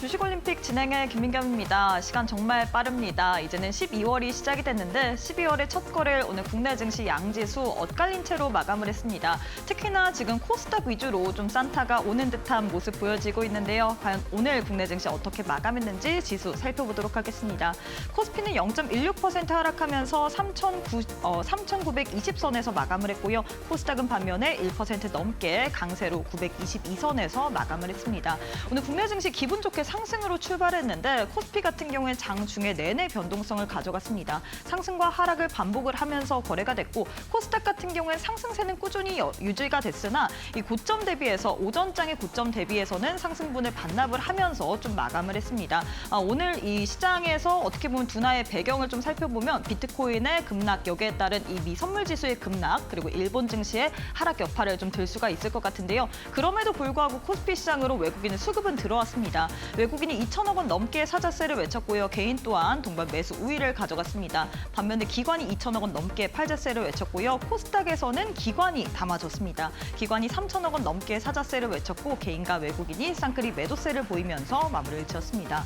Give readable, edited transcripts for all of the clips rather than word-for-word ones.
주식올림픽 진행의 김민경입니다. 시간 정말 빠릅니다. 이제는 12월이 시작이 됐는데 12월의 첫 거래를 오늘 국내 증시 양지수 엇갈린 채로 마감을 했습니다. 특히나 지금 코스닥 위주로 좀 산타가 오는 듯한 모습 보여지고 있는데요. 과연 오늘 국내 증시 어떻게 마감했는지 지수 살펴보도록 하겠습니다. 코스피는 0.16% 하락하면서 3,920선에서 마감을 했고요. 코스닥은 반면에 1% 넘게 강세로 922선에서 마감을 했습니다. 오늘 국내 증시 기분 좋게 상승으로 출발했는데 코스피 같은 경우에 장중에 내내 변동성을 가져갔습니다. 상승과 하락을 반복을 하면서 거래가 됐고 코스닥 같은 경우에 상승세는 꾸준히 유지가 됐으나 이 고점 대비해서 오전장의 고점 대비해서는 상승분을 반납을 하면서 좀 마감을 했습니다. 오늘 이 시장에서 어떻게 보면 둔화의 배경을 좀 살펴보면 비트코인의 급락, 여기에 따른 이 미 선물 지수의 급락, 그리고 일본 증시의 하락 여파를 좀 들 수가 있을 것 같은데요. 그럼에도 불구하고 코스피 시장으로 외국인의 수급은 들어왔습니다. 외국인이 2천억 원 넘게 사자세를 외쳤고요. 개인 또한 동반 매수 우위를 가져갔습니다. 반면에 기관이 2천억 원 넘게 팔자세를 외쳤고요. 코스닥에서는 기관이 담아줬습니다. 기관이 3천억 원 넘게 사자세를 외쳤고 개인과 외국인이 쌍끌이 매도세를 보이면서 마무리를 지었습니다.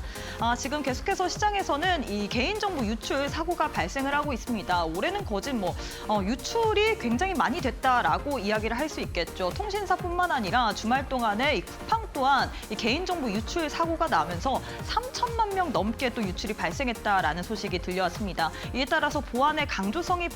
지금 계속해서 시장에서는 이 개인정보 유출 사고가 발생을 하고 있습니다. 올해는 거진 유출이 굉장히 많이 됐다라고 이야기를 할 수 있겠죠. 통신사뿐만 아니라 주말 동안에 이 쿠팡 또한 이 개인정보 유출 사고가 나면서 3천만 명 넘게 또 유출이 발생했다라는 소식이 들려왔습니다. 이에 따라서 보안의 강조성이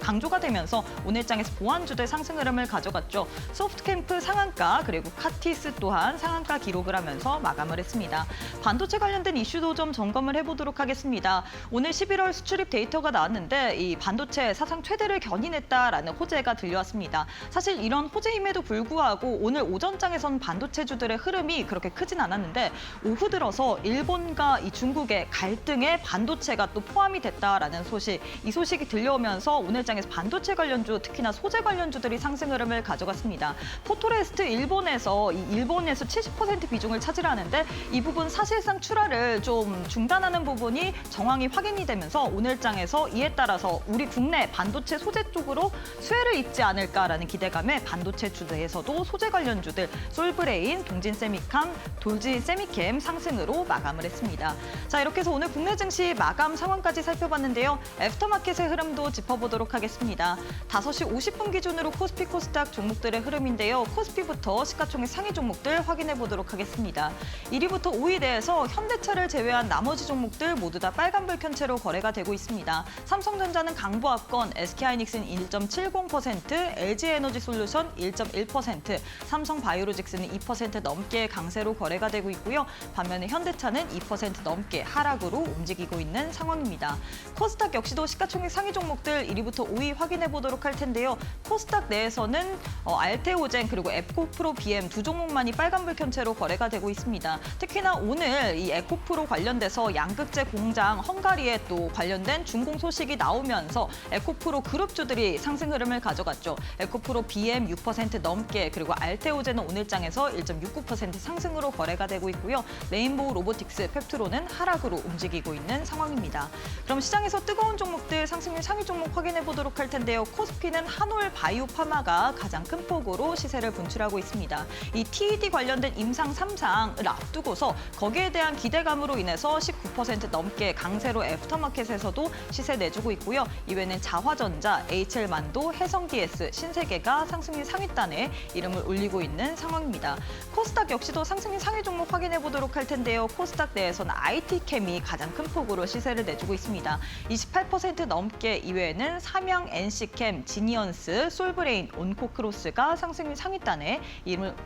강조가 되면서 오늘장에서 보안주들 상승 흐름을 가져갔죠. 소프트캠프 상한가 그리고 카티스 또한 상한가 기록을 하면서 마감을 했습니다. 반도체 관련된 이슈도 좀 점검을 해보도록 하겠습니다. 오늘 11월 수출입 데이터가 나왔는데 이 반도체 사상 최대를 견인했다라는 호재가 들려왔습니다. 사실 이런 호재임에도 불구하고 오늘 오전장에선 반도체주들의 흐름이 그렇게 크진 않았는데 오후 들어서 일본과 이 중국의 갈등에 반도체가 또 포함이 됐다라는 소식, 이 소식이 들려오면서 오늘장에서 반도체 관련주, 특히나 소재 관련주들이 상승 흐름을 가져갔습니다. 포토레스트 일본에서 70% 비중을 차지하는데 이 부분 사실상 출하를 좀 중단하는 부분이 정황이 확인이 되면서 오늘장에서 이에 따라서 우리 국내 반도체 소재 쪽으로 수혜를 입지 않을까라는 기대감에 반도체 주들에서도 소재 관련주들 솔브레인, 동진세미캄, 돌진세미캠 상승으로 마감을 했습니다. 자, 이렇게 해서 오늘 국내 증시 마감 상황까지 살펴봤는데요. 애프터마켓의 흐름도 짚어보도록 하겠습니다. 5시 50분 기준으로 코스피, 코스닥 종목들의 흐름인데요. 코스피부터 시가총액 상위 종목들 확인해 보도록 하겠습니다. 1위부터 5위 내에서 현대차를 제외한 나머지 종목들 모두 다 빨간불 켠 채로 거래가 되고 있습니다. 삼성전자는 강보합권, SK하이닉스는 1.70%, LG에너지솔루션 1.1%, 삼성바이오로직스는 2% 넘게 강세로 거래가 되고 있고요. 반면에 현대차는 2% 넘게 하락으로 움직이고 있는 상황입니다. 코스닥 역시도 시가총액 상위 종목들 1위부터 5위 확인해 보도록 할 텐데요. 코스닥 내에서는 알테오젠 그리고 에코프로 BM 두 종목만이 빨간불 켠 채로 거래가 되고 있습니다. 특히나 오늘 이 에코프로 관련돼서 양극재 공장 헝가리에 또 관련된 준공 소식이 나오면서 에코프로 그룹주들이 상승 흐름을 가져갔죠. 에코프로 BM 6% 넘게 그리고 알테오젠은 오늘장에서 1.69% 상승으로 거래가 되고 있고요. 레인보우 로보틱스, 펩트로는 하락으로 움직이고 있는 상황입니다. 그럼 시장에서 뜨거운 종목들 상승률 상위 종목 확인해 보도록 할 텐데요. 코스피는 한올 바이오파마가 가장 큰 폭으로 시세를 분출하고 있습니다. 이 TED 관련된 임상 3상을 앞두고서 거기에 대한 기대감으로 인해서 19% 넘게 강세로 애프터마켓에서도 시세 내주고 있고요. 이외에는 자화전자, HL만도, 해성DS, 신세계가 상승률 상위단에 이름을 올리고 있는 상황입니다. 코스닥 역시도 상승률 상위 종목 확인해 보도록 할 텐데요. 코스닥 내에서는 IT캠이 가장 큰 폭으로 시세를 내주고 있습니다. 28% 넘게 이외에는 삼양, NC캠, 지니언스, 솔브레인, 온코크로스가 상승률 상위단에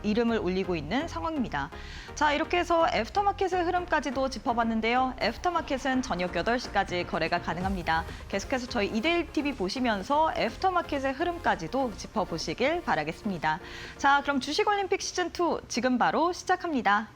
이름을 올리고 있는 상황입니다. 자, 이렇게 해서 애프터마켓의 흐름까지도 짚어봤는데요. 애프터마켓은 저녁 8시까지 거래가 가능합니다. 계속해서 저희 이데일TV 보시면서 애프터마켓의 흐름까지도 짚어보시길 바라겠습니다. 자, 그럼 주식올림픽 시즌2 지금 바로 시작합니다.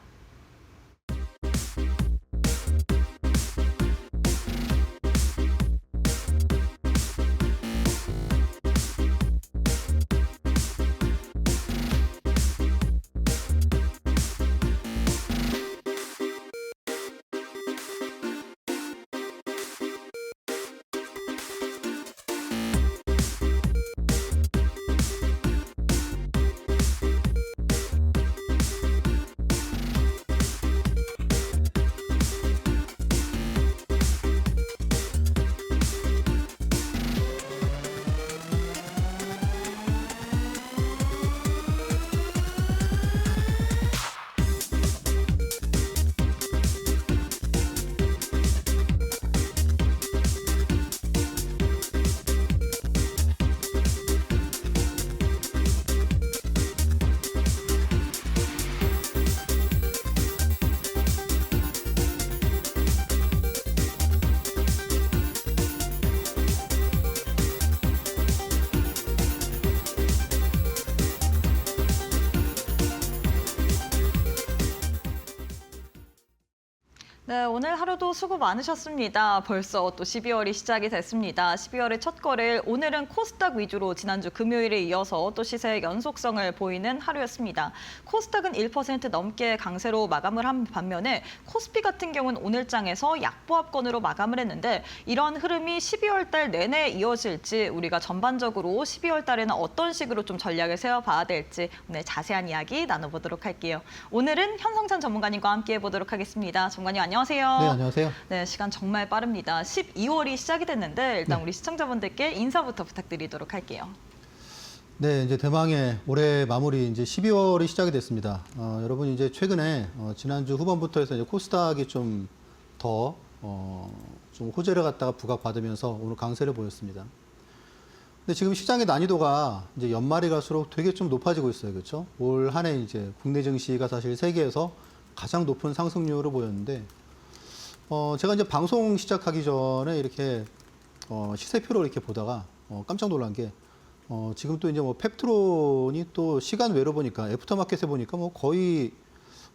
네, 오늘 하루도 수고 많으셨습니다. 벌써 또 12월이 시작이 됐습니다. 12월의 첫 거래일, 오늘은 코스닥 위주로 지난주 금요일에 이어서 또 시세의 연속성을 보이는 하루였습니다. 코스닥은 1% 넘게 강세로 마감을 한 반면에 코스피 같은 경우는 오늘장에서 약보합권으로 마감을 했는데 이런 흐름이 12월 달 내내 이어질지 우리가 전반적으로 12월 달에는 어떤 식으로 좀 전략을 세워봐야 될지 오늘 자세한 이야기 나눠보도록 할게요. 오늘은 현성찬 전문가님과 함께 해보도록 하겠습니다. 전문가님 안녕하세요. 네, 안녕하세요. 네, 시간 정말 빠릅니다. 12월이 시작이 됐는데 일단 네. 우리 시청자분들께 인사부터 부탁드리도록 할게요. 네, 이제 대망의 올해 마무리 이제 12월이 시작이 됐습니다. 여러분 이제 최근에 지난주 후반부터 해서 이제 코스닥이 좀 더 좀 호재를 갖다가 부각받으면서 오늘 강세를 보였습니다. 근데 지금 시장의 난이도가 이제 연말이 갈수록 되게 좀 높아지고 있어요, 그렇죠? 올 한 해 이제 국내 증시가 사실 세계에서 가장 높은 상승률을 보였는데. 제가 이제 방송 시작하기 전에 이렇게 시세표를 이렇게 보다가 깜짝 놀란 게 지금 또 이제 뭐 펩트론이 또 시간 외로 보니까 애프터마켓에 보니까 뭐 거의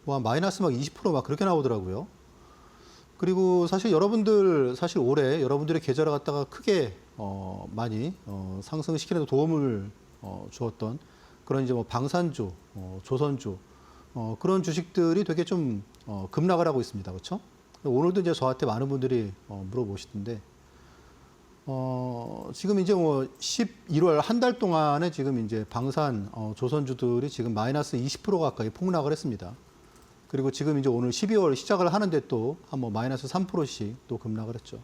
뭐 마이너스 막 20% 그렇게 나오더라고요. 그리고 사실 여러분들 사실 올해 여러분들의 계좌를 갖다가 크게 많이 상승시키는 데 도움을 주었던 그런 이제 뭐 방산주, 조선주 그런 주식들이 되게 좀 급락을 하고 있습니다, 그렇죠? 오늘도 이제 저한테 많은 분들이 물어보시던데, 지금 이제 뭐 11월 한 달 동안에 지금 이제 방산 조선주들이 지금 마이너스 20% 가까이 폭락을 했습니다. 그리고 지금 이제 오늘 12월 시작을 하는데 또 한 뭐 마이너스 3%씩 또 급락을 했죠.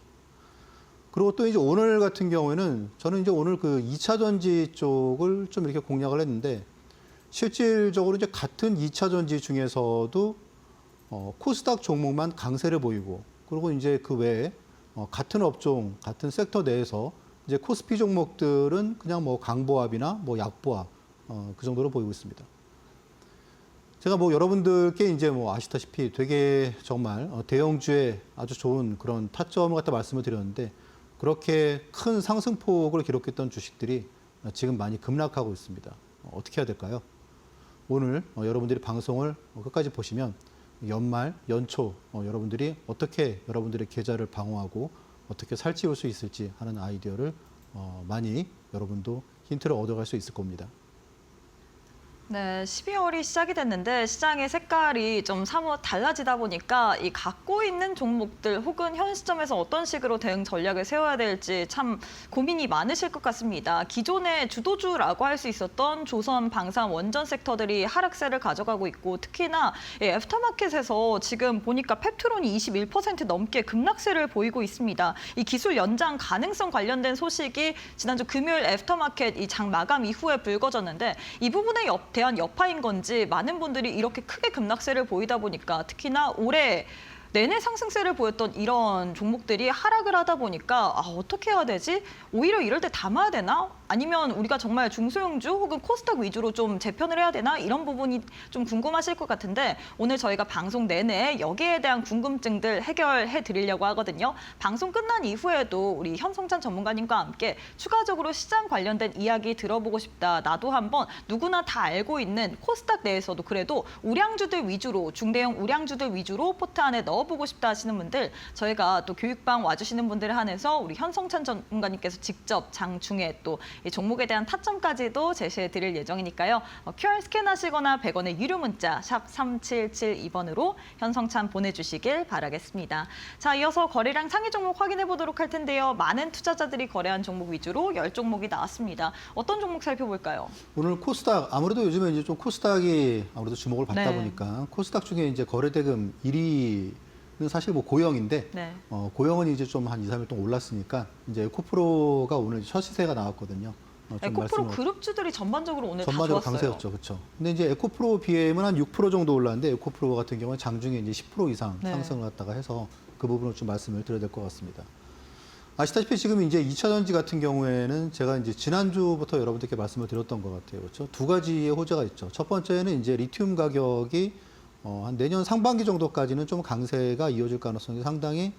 그리고 또 이제 오늘 같은 경우에는 저는 이제 오늘 그 2차 전지 쪽을 좀 이렇게 공략을 했는데 실질적으로 이제 같은 2차 전지 중에서도 코스닥 종목만 강세를 보이고, 그리고 이제 그 외에 같은 업종, 같은 섹터 내에서 이제 코스피 종목들은 그냥 뭐 강보합이나 뭐 약보합 그 정도로 보이고 있습니다. 제가 뭐 여러분들께 이제 뭐 아시다시피 되게 정말 대형주의 아주 좋은 그런 타점을 갖다 말씀을 드렸는데 그렇게 큰 상승폭을 기록했던 주식들이 지금 많이 급락하고 있습니다. 어떻게 해야 될까요? 오늘 여러분들이 방송을 끝까지 보시면 연말, 연초 여러분들이 어떻게 여러분들의 계좌를 방어하고 어떻게 살찌울 수 있을지 하는 아이디어를 많이 여러분도 힌트를 얻어갈 수 있을 겁니다. 네, 12월이 시작이 됐는데 시장의 색깔이 좀 사뭇 달라지다 보니까 이 갖고 있는 종목들 혹은 현 시점에서 어떤 식으로 대응 전략을 세워야 될지 참 고민이 많으실 것 같습니다. 기존의 주도주라고 할 수 있었던 조선, 방산, 원전 섹터들이 하락세를 가져가고 있고 특히나 애프터마켓에서 지금 보니까 펩트론이 21% 넘게 급락세를 보이고 있습니다. 이 기술 연장 가능성 관련된 소식이 지난주 금요일 애프터마켓 이 장 마감 이후에 불거졌는데 이 부분에 대한 여파인 건지 많은 분들이 이렇게 크게 급락세를 보이다 보니까 특히나 올해 내내 상승세를 보였던 이런 종목들이 하락을 하다 보니까 어떻게 해야 되지? 오히려 이럴 때 담아야 되나? 아니면 우리가 정말 중소형주 혹은 코스닥 위주로 좀 재편을 해야 되나? 이런 부분이 좀 궁금하실 것 같은데 오늘 저희가 방송 내내 여기에 대한 궁금증들 해결해 드리려고 하거든요. 방송 끝난 이후에도 우리 현성찬 전문가님과 함께 추가적으로 시장 관련된 이야기 들어보고 싶다. 나도 한번 누구나 다 알고 있는 코스닥 내에서도 그래도 우량주들 위주로 중대형 우량주들 위주로 포트 안에 넣어보고 싶다 하시는 분들 저희가 또 교육방 와주시는 분들에 한해서 우리 현성찬 전문가님께서 직접 장중에 또 이 종목에 대한 타점까지도 제시해 드릴 예정이니까요. QR 스캔하시거나 100원의 유료 문자 샵 3772번으로 현성찬 보내주시길 바라겠습니다. 자, 이어서 거래량 상위 종목 확인해 보도록 할 텐데요. 많은 투자자들이 거래한 종목 위주로 10종목이 나왔습니다. 어떤 종목 살펴볼까요? 오늘 코스닥 아무래도 요즘에 이제 좀 코스닥이 아무래도 주목을 받다 네. 보니까 코스닥 중에 이제 거래대금 1위는 사실 뭐 고영인데 네. 고영은 이제 좀 한 2, 3일 동안 올랐으니까 이제 에코프로가 오늘 첫 시세가 나왔거든요. 좀 에코프로 말씀을 그룹주들이 전반적으로 오늘 전반적으로 다 좋았어요. 강세였죠, 그렇죠. 근데 이제 에코프로 BM은 한 6% 정도 올랐는데 에코프로 같은 경우는 장중에 이제 10% 이상 네. 상승을 갖다가 해서 그 부분을 좀 말씀을 드려야 될 것 같습니다. 아시다시피 지금 이제 2차 전지 같은 경우에는 제가 이제 지난주부터 여러분들께 말씀을 드렸던 것 같아요, 그렇죠. 두 가지의 호재가 있죠. 첫 번째는 이제 리튬 가격이 한 내년 상반기 정도까지는 좀 강세가 이어질 가능성이 상당히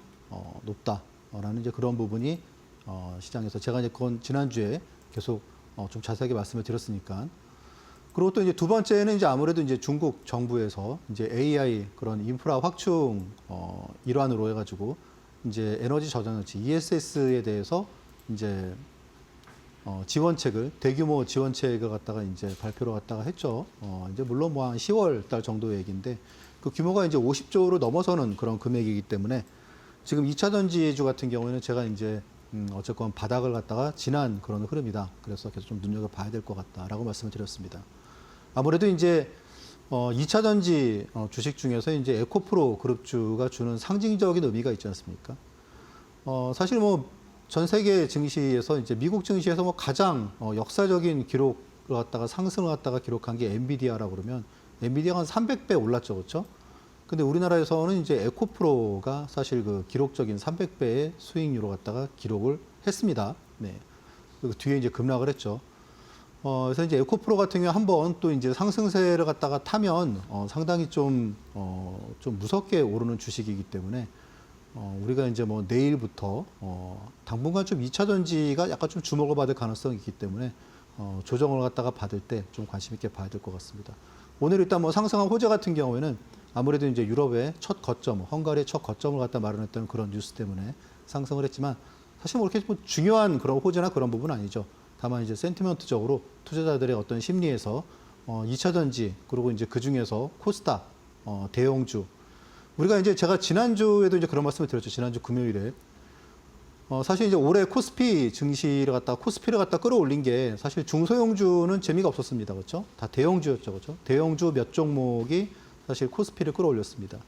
높다라는 이제 그런 부분이 시장에서 제가 이제 그건 지난주에 계속 좀 자세하게 말씀을 드렸으니까 그리고 또 이제 두 번째는 이제 아무래도 이제 중국 정부에서 이제 AI 그런 인프라 확충 일환으로 해가지고 이제 에너지 저장장치 ESS에 대해서 이제 지원책을 대규모 지원책을 갖다가 이제 발표를 갖다가 했죠. 이제 물론 뭐 한 10월 달 정도 얘기인데 그 규모가 이제 50조로 넘어서는 그런 금액이기 때문에 지금 2차 전지주 같은 경우에는 제가 이제 어쨌건 바닥을 갖다가 지난 그런 흐름이다. 그래서 계속 좀 눈여겨봐야 될 것 같다라고 말씀을 드렸습니다. 아무래도 이제 2차 전지 주식 중에서 이제 에코프로 그룹주가 주는 상징적인 의미가 있지 않습니까? 사실 뭐 전 세계 증시에서 이제 미국 증시에서 뭐 가장 역사적인 기록을 갖다가 상승을 갖다가 기록한 게 엔비디아라고 그러면 엔비디아가 한 300배 올랐죠, 그렇죠? 근데 우리나라에서는 이제 에코프로가 사실 그 기록적인 300배의 수익률을 갖다가 기록을 했습니다. 네. 그 뒤에 이제 급락을 했죠. 그래서 이제 에코프로 같은 경우 한번 또 이제 상승세를 갖다가 타면 상당히 좀 무섭게 오르는 주식이기 때문에 우리가 이제 뭐 내일부터 당분간 좀 2차 전지가 약간 좀 주목을 받을 가능성이 있기 때문에 조정을 갖다가 받을 때 좀 관심 있게 봐야 될 것 같습니다. 오늘 일단 뭐 상승한 호재 같은 경우에는 아무래도 이제 유럽의 첫 거점, 헝가리의 첫 거점을 갖다 마련했던 그런 뉴스 때문에 상승을 했지만 사실 뭐 이렇게 뭐 중요한 그런 호재나 그런 부분은 아니죠. 다만 이제 센티먼트적으로 투자자들의 어떤 심리에서 2차 전지 그리고 이제 그 중에서 코스닥, 대형주 우리가 이제 제가 지난주에도 이제 그런 말씀을 드렸죠. 지난주 금요일에 사실 이제 올해 코스피 증시를 갖다 코스피를 갖다 끌어올린 게 사실 중소형주는 재미가 없었습니다. 그렇죠? 다 대형주였죠. 그렇죠? 대형주 몇 종목이 사실 코스피를 끌어올렸습니다.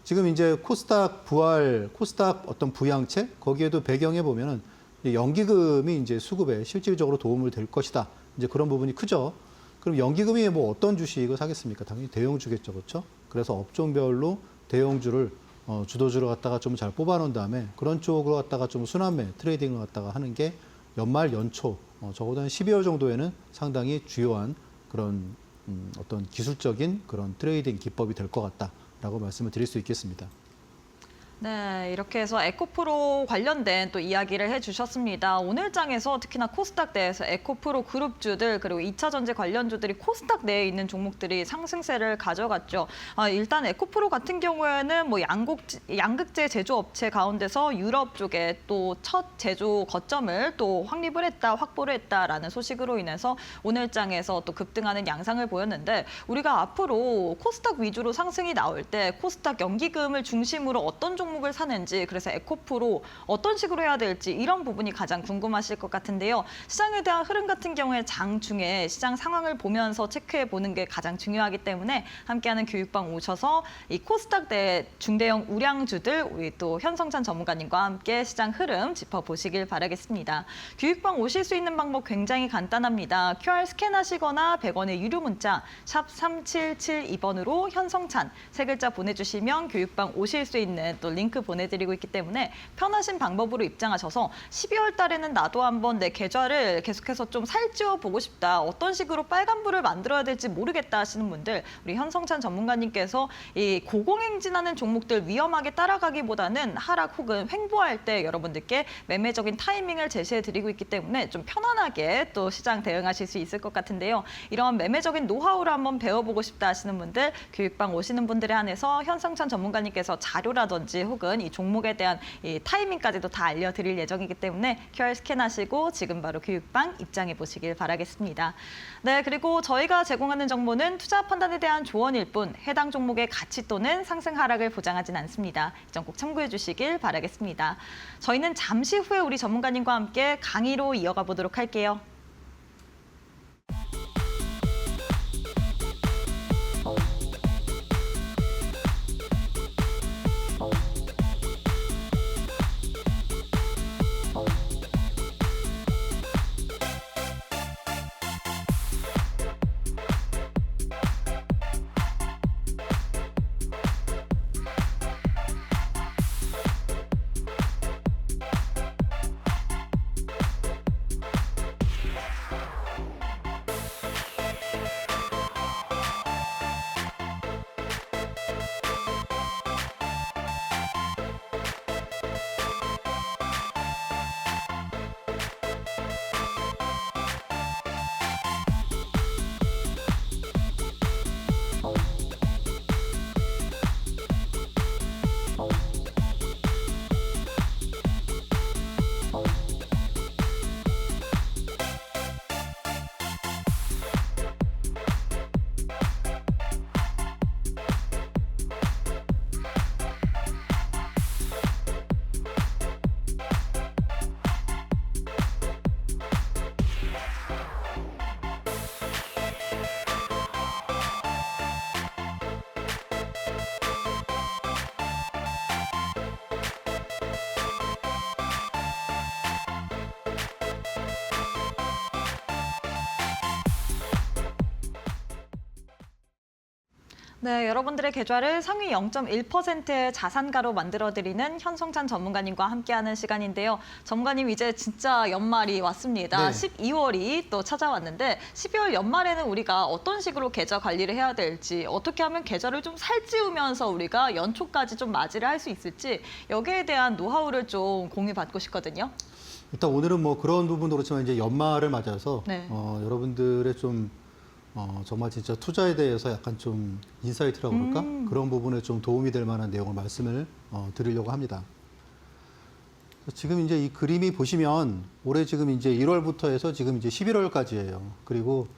지금 이제 코스닥 부활, 코스닥 어떤 부양체 거기에도 배경에 보면은 연기금이 이제 수급에 실질적으로 도움을 될 것이다. 이제 그런 부분이 크죠. 그럼 연기금이 뭐 어떤 주식을 사겠습니까? 당연히 대형주겠죠. 그렇죠? 그래서 업종별로 대형주를 주도주를 갖다가 좀 잘 뽑아놓은 다음에 그런 쪽으로 갖다가 좀 순환매 트레이딩을 갖다가 하는 게 연말 연초 적어도 한 12월 정도에는 상당히 주요한 그런 어떤 기술적인 그런 트레이딩 기법이 될 것 같다라고 말씀을 드릴 수 있겠습니다. 네, 이렇게 해서 에코프로 관련된 또 이야기를 해주셨습니다. 오늘 장에서 특히나 코스닥 내에서 에코프로 그룹주들 그리고 2차 전지 관련주들이 코스닥 내에 있는 종목들이 상승세를 가져갔죠. 일단 에코프로 같은 경우에는 뭐 양극재 제조업체 가운데서 유럽 쪽에 또 첫 제조 거점을 또 확립을 했다, 확보를 했다라는 소식으로 인해서 오늘 장에서 또 급등하는 양상을 보였는데 우리가 앞으로 코스닥 위주로 상승이 나올 때 코스닥 연기금을 중심으로 어떤 종목을 사는지 그래서 에코프로 어떤 식으로 해야 될지 이런 부분이 가장 궁금하실 것 같은데요. 시장에 대한 흐름 같은 경우에 장중에 시장 상황을 보면서 체크해 보는 게 가장 중요하기 때문에 함께하는 교육방 오셔서 이 코스닥 내 중대형 우량주들 우리 또 현성찬 전문가님과 함께 시장 흐름 짚어보시길 바라겠습니다. 교육방 오실 수 있는 방법 굉장히 간단합니다. QR 스캔하시거나 100원의 유료 문자 샵 3772번으로 현성찬 세 글자 보내주시면 교육방 오실 수 있는 또 링크 보내드리고 있기 때문에 편하신 방법으로 입장하셔서 12월 달에는 나도 한번 내 계좌를 계속해서 좀 살찌워 보고 싶다. 어떤 식으로 빨간불을 만들어야 될지 모르겠다 하시는 분들 우리 현성찬 전문가님께서 이 고공행진하는 종목들 위험하게 따라가기보다는 하락 혹은 횡보할 때 여러분들께 매매적인 타이밍을 제시해드리고 있기 때문에 좀 편안하게 또 시장 대응하실 수 있을 것 같은데요. 이런 매매적인 노하우를 한번 배워보고 싶다 하시는 분들 교육방 오시는 분들에 한해서 현성찬 전문가님께서 자료라든지 혹은 이 종목에 대한 이 타이밍까지도 다 알려드릴 예정이기 때문에 QR 스캔하시고 지금 바로 교육방 입장해 보시길 바라겠습니다. 네, 그리고 저희가 제공하는 정보는 투자 판단에 대한 조언일 뿐 해당 종목의 가치 또는 상승 하락을 보장하진 않습니다. 이 점 꼭 참고해 주시길 바라겠습니다. 저희는 잠시 후에 우리 전문가님과 함께 강의로 이어가 보도록 할게요. 네, 여러분들의 계좌를 상위 0.1%의 자산가로 만들어드리는 현성찬 전문가님과 함께하는 시간인데요. 전문가님 이제 진짜 연말이 왔습니다. 네. 12월이 또 찾아왔는데 12월 연말에는 우리가 어떤 식으로 계좌 관리를 해야 될지, 어떻게 하면 계좌를 좀 살찌우면서 우리가 연초까지 좀 맞이를 할 수 있을지 여기에 대한 노하우를 좀 공유받고 싶거든요. 일단 오늘은 뭐 그런 부분도 그렇지만 이제 연말을 맞아서 네. 여러분들의 좀 정말 진짜 투자에 대해서 약간 좀 인사이트라고 그럴까? 그런 부분에 좀 도움이 될 만한 내용을 말씀을 드리려고 합니다. 지금 이제 이 그림이 보시면 올해 지금 이제 1월부터 해서 지금 이제 11월까지예요. 그리고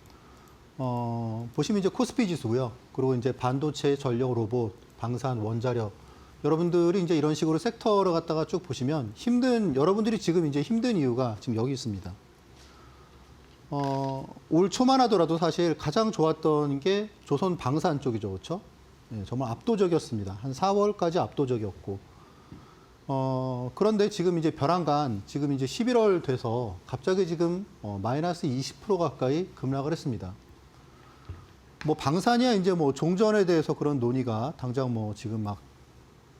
보시면 이제 코스피 지수고요. 그리고 이제 반도체, 전력, 로봇, 방산, 원자력. 여러분들이 이제 이런 식으로 섹터를 갖다가 쭉 보시면 여러분들이 지금 이제 힘든 이유가 지금 여기 있습니다. 올 초만 하더라도 사실 가장 좋았던 게 조선 방산 쪽이죠. 그렇죠? 예, 정말 압도적이었습니다. 한 4월까지 압도적이었고. 그런데 지금 이제 벼랑간 지금 이제 11월 돼서 갑자기 지금 마이너스 20% 가까이 급락을 했습니다. 뭐 방산이야 이제 뭐 종전에 대해서 그런 논의가 당장 뭐 지금 막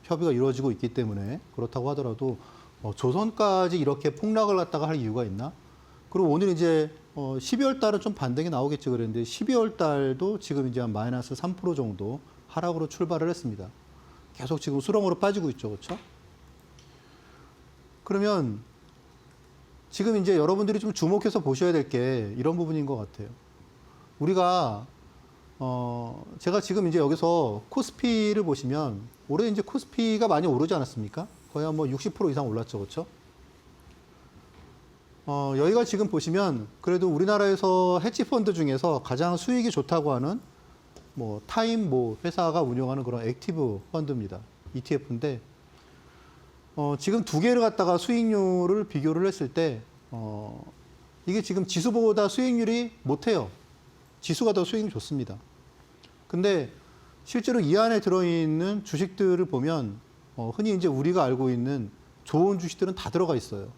협의가 이루어지고 있기 때문에 그렇다고 하더라도 조선까지 이렇게 폭락을 갖다가 할 이유가 있나? 그리고 오늘 이제 12월 달은 좀 반등이 나오겠지 그랬는데 12월 달도 지금 이제 한 마이너스 3% 정도 하락으로 출발을 했습니다. 계속 지금 수렁으로 빠지고 있죠. 그렇죠? 그러면 지금 이제 여러분들이 좀 주목해서 보셔야 될 게 이런 부분인 것 같아요. 우리가 제가 지금 이제 여기서 코스피를 보시면 올해 이제 코스피가 많이 오르지 않았습니까? 거의 한 뭐 60% 이상 올랐죠. 그렇죠? 여기가 지금 보시면 그래도 우리나라에서 헤지펀드 중에서 가장 수익이 좋다고 하는 뭐 타임 뭐 회사가 운영하는 그런 액티브 펀드입니다. ETF인데 지금 두 개를 갖다가 수익률을 비교를 했을 때 이게 지금 지수보다 수익률이 못해요. 지수가 더 수익률이 좋습니다. 근데 실제로 이 안에 들어있는 주식들을 보면 흔히 이제 우리가 알고 있는 좋은 주식들은 다 들어가 있어요.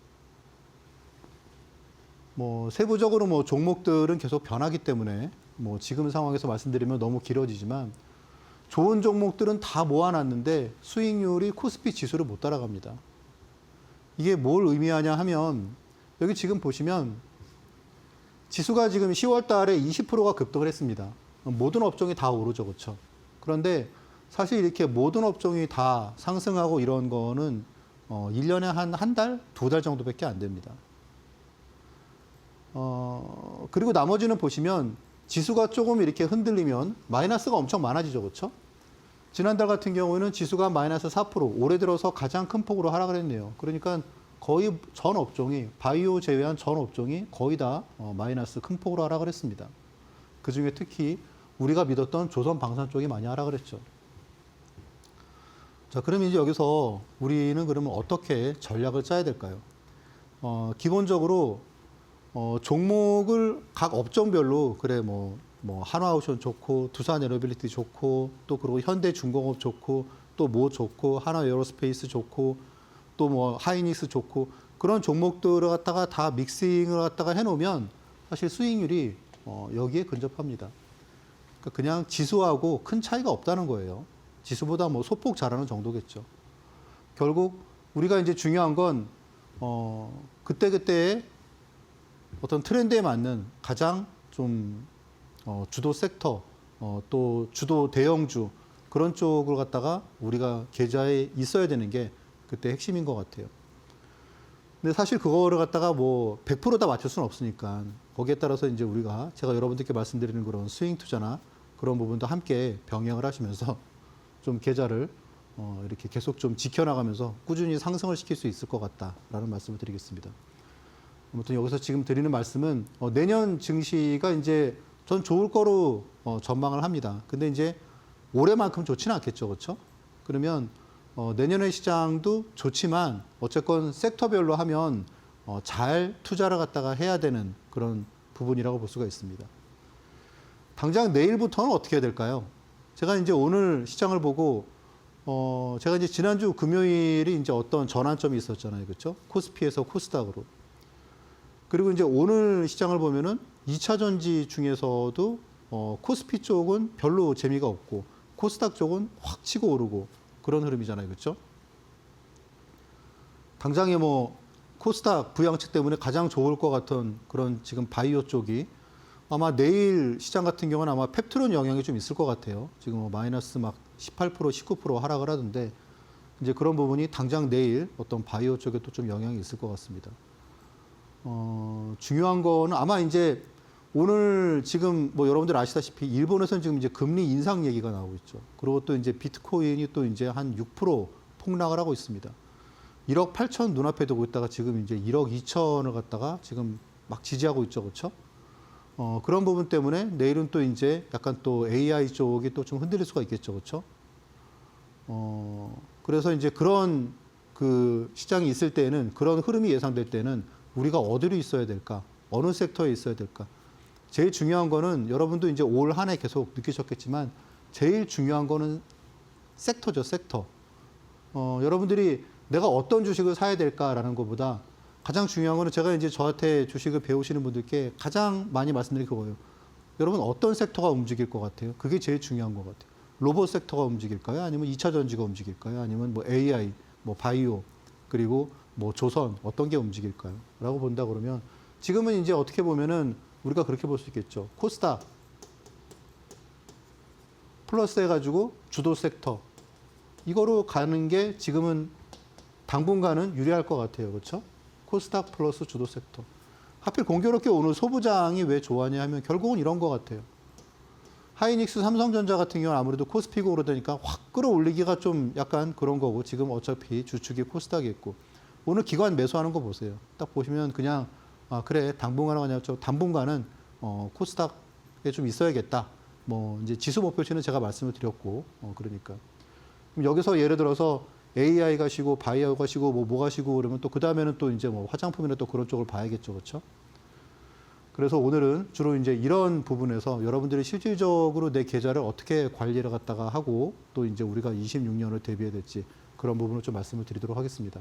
뭐 세부적으로 뭐 종목들은 계속 변하기 때문에 뭐 지금 상황에서 말씀드리면 너무 길어지지만 좋은 종목들은 다 모아놨는데 수익률이 코스피 지수를 못 따라갑니다. 이게 뭘 의미하냐 하면 여기 지금 보시면 지수가 지금 10월 달에 20%가 급등을 했습니다. 모든 업종이 다 오르죠. 그렇죠? 그런데 사실 이렇게 모든 업종이 다 상승하고 이런 거는 1년에 한 달, 두 달 정도밖에 안 됩니다. 그리고 나머지는 보시면 지수가 조금 이렇게 흔들리면 마이너스가 엄청 많아지죠. 그렇죠? 지난달 같은 경우에는 지수가 마이너스 4%, 올해 들어서 가장 큰 폭으로 하락을 했네요. 그러니까 거의 전 업종이, 바이오 제외한 전 업종이 거의 다 마이너스 큰 폭으로 하락을 했습니다. 그 중에 특히 우리가 믿었던 조선 방산 쪽이 많이 하락을 했죠. 자, 그럼 이제 여기서 우리는 그러면 어떻게 전략을 짜야 될까요? 기본적으로 종목을 각 업종별로 그래 뭐 한화오션 좋고 두산 에너빌리티 좋고 또 그리고 현대중공업 좋고 또 뭐 좋고 하나에어로스페이스 좋고 또 뭐 하이닉스 좋고 그런 종목들을 갖다가 다 믹싱을 갖다가 해놓으면 사실 수익률이 여기에 근접합니다. 그러니까 그냥 지수하고 큰 차이가 없다는 거예요. 지수보다 뭐 소폭 잘하는 정도겠죠. 결국 우리가 이제 중요한 건 그때그때의 어떤 트렌드에 맞는 가장 좀 주도 섹터 또 주도 대형주 그런 쪽을 갖다가 우리가 계좌에 있어야 되는 게 그때 핵심인 것 같아요. 근데 사실 그거를 갖다가 뭐 100% 다 맞출 수는 없으니까 거기에 따라서 이제 우리가 제가 여러분들께 말씀드리는 그런 스윙 투자나 그런 부분도 함께 병행을 하시면서 좀 계좌를 이렇게 계속 좀 지켜나가면서 꾸준히 상승을 시킬 수 있을 것 같다라는 말씀을 드리겠습니다. 아무튼 여기서 지금 드리는 말씀은 내년 증시가 이제 전 좋을 거로 전망을 합니다. 근데 이제 올해만큼 좋지는 않겠죠, 그렇죠? 그러면 내년의 시장도 좋지만 어쨌건 섹터별로 하면 잘 투자를 갖다가 해야 되는 그런 부분이라고 볼 수가 있습니다. 당장 내일부터는 어떻게 해야 될까요? 제가 이제 오늘 시장을 보고 제가 이제 지난주 금요일이 이제 어떤 전환점이 있었잖아요, 그렇죠? 코스피에서 코스닥으로. 그리고 이제 오늘 시장을 보면은 2차 전지 중에서도 코스피 쪽은 별로 재미가 없고 코스닥 쪽은 확 치고 오르고 그런 흐름이잖아요. 그렇죠? 당장에 뭐 코스닥 부양책 때문에 가장 좋을 것 같은 그런 지금 바이오 쪽이 아마 내일 시장 같은 경우는 아마 펩트론 영향이 좀 있을 것 같아요. 지금 뭐 마이너스 막 18%, 19% 하락을 하던데 이제 그런 부분이 당장 내일 어떤 바이오 쪽에 또 좀 영향이 있을 것 같습니다. 중요한 거는 아마 이제 오늘 지금 뭐 여러분들 아시다시피 일본에서는 지금 이제 금리 인상 얘기가 나오고 있죠. 그리고 또 이제 비트코인이 또 이제 한 6% 폭락을 하고 있습니다. 1억 8천 눈앞에 두고 있다가 지금 이제 1억 2천을 갖다가 지금 막 지지하고 있죠. 그렇죠? 그런 부분 때문에 내일은 또 이제 약간 또 AI 쪽이 또 좀 흔들릴 수가 있겠죠. 그렇죠? 그래서 이제 그런 그 시장이 있을 때는 그런 흐름이 예상될 때는 우리가 어디로 있어야 될까? 어느 섹터에 있어야 될까? 제일 중요한 거는 여러분도 이제 올 한 해 계속 느끼셨겠지만 제일 중요한 거는 섹터죠, 섹터. 여러분들이 내가 어떤 주식을 사야 될까라는 것보다 가장 중요한 거는 제가 이제 저한테 주식을 배우시는 분들께 가장 많이 말씀드릴 거예요. 여러분 어떤 섹터가 움직일 것 같아요? 그게 제일 중요한 것 같아요. 로봇 섹터가 움직일까요? 아니면 2차 전지가 움직일까요? 아니면 뭐 AI, 뭐 바이오, 그리고 뭐 조선 어떤 게 움직일까요? 라고 본다 그러면 지금은 이제 어떻게 보면은 우리가 그렇게 볼 수 있겠죠. 코스닥 플러스 해가지고 주도 섹터 이거로 가는 게 지금은 당분간은 유리할 것 같아요. 그렇죠? 코스닥 플러스 주도 섹터. 하필 공교롭게 오늘 소부장이 왜 좋아하냐 하면 결국은 이런 것 같아요. 하이닉스, 삼성전자 같은 경우는 아무래도 코스피고 오르다니까 확 끌어올리기가 좀 약간 그런 거고 지금 어차피 주축이 코스닥이 있고 오늘 기관 매수하는 거 보세요. 딱 보시면 그냥 그래 당분간은 그냥 좀 당분간은 코스닥에 좀 있어야겠다. 뭐 이제 지수 목표치는 제가 말씀을 드렸고 그러니까 그럼 여기서 예를 들어서 AI 가시고 바이오 가시고 뭐 가시고 그러면 또 그 다음에는 또 이제 뭐 화장품이나 또 그런 쪽을 봐야겠죠, 그렇죠? 그래서 오늘은 주로 이제 이런 부분에서 여러분들이 실질적으로 내 계좌를 어떻게 관리를 갖다가 하고 또 이제 우리가 26년을 대비해야 될지 그런 부분을 좀 말씀을 드리도록 하겠습니다.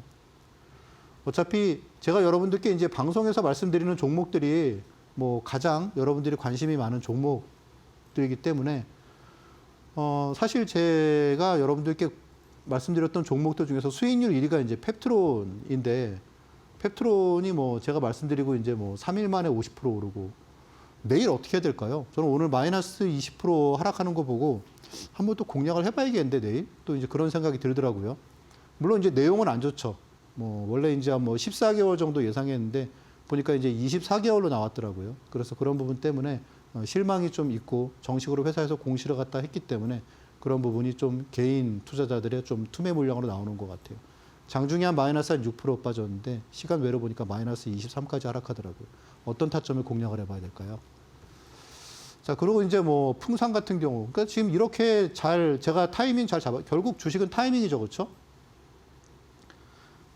어차피 제가 여러분들께 이제 방송에서 말씀드리는 종목들이 뭐 가장 여러분들이 관심이 많은 종목들이기 때문에 사실 제가 여러분들께 말씀드렸던 종목들 중에서 수익률 1위가 이제 펩트론인데 펩트론이 뭐 제가 말씀드리고 이제 뭐 3일 만에 50% 오르고 내일 어떻게 해야 될까요? 저는 오늘 마이너스 20% 하락하는 거 보고 한번 또 공략을 해봐야겠는데 내일 또 이제 그런 생각이 들더라고요. 물론 이제 내용은 안 좋죠. 뭐 원래 이제 뭐 14개월 정도 예상했는데 보니까 이제 24개월로 나왔더라고요. 그래서 그런 부분 때문에 실망이 좀 있고 정식으로 회사에서 공시를 갖다 했기 때문에 그런 부분이 좀 개인 투자자들의 좀 투매 물량으로 나오는 것 같아요. 장중에 한 마이너스 한 6% 빠졌는데 시간 외로 보니까 마이너스 23까지 하락하더라고요. 어떤 타점을 공략을 해봐야 될까요? 자, 그리고 이제 뭐 풍산 같은 경우, 그러니까 지금 이렇게 제가 타이밍 잘 결국 주식은 타이밍이죠, 그렇죠?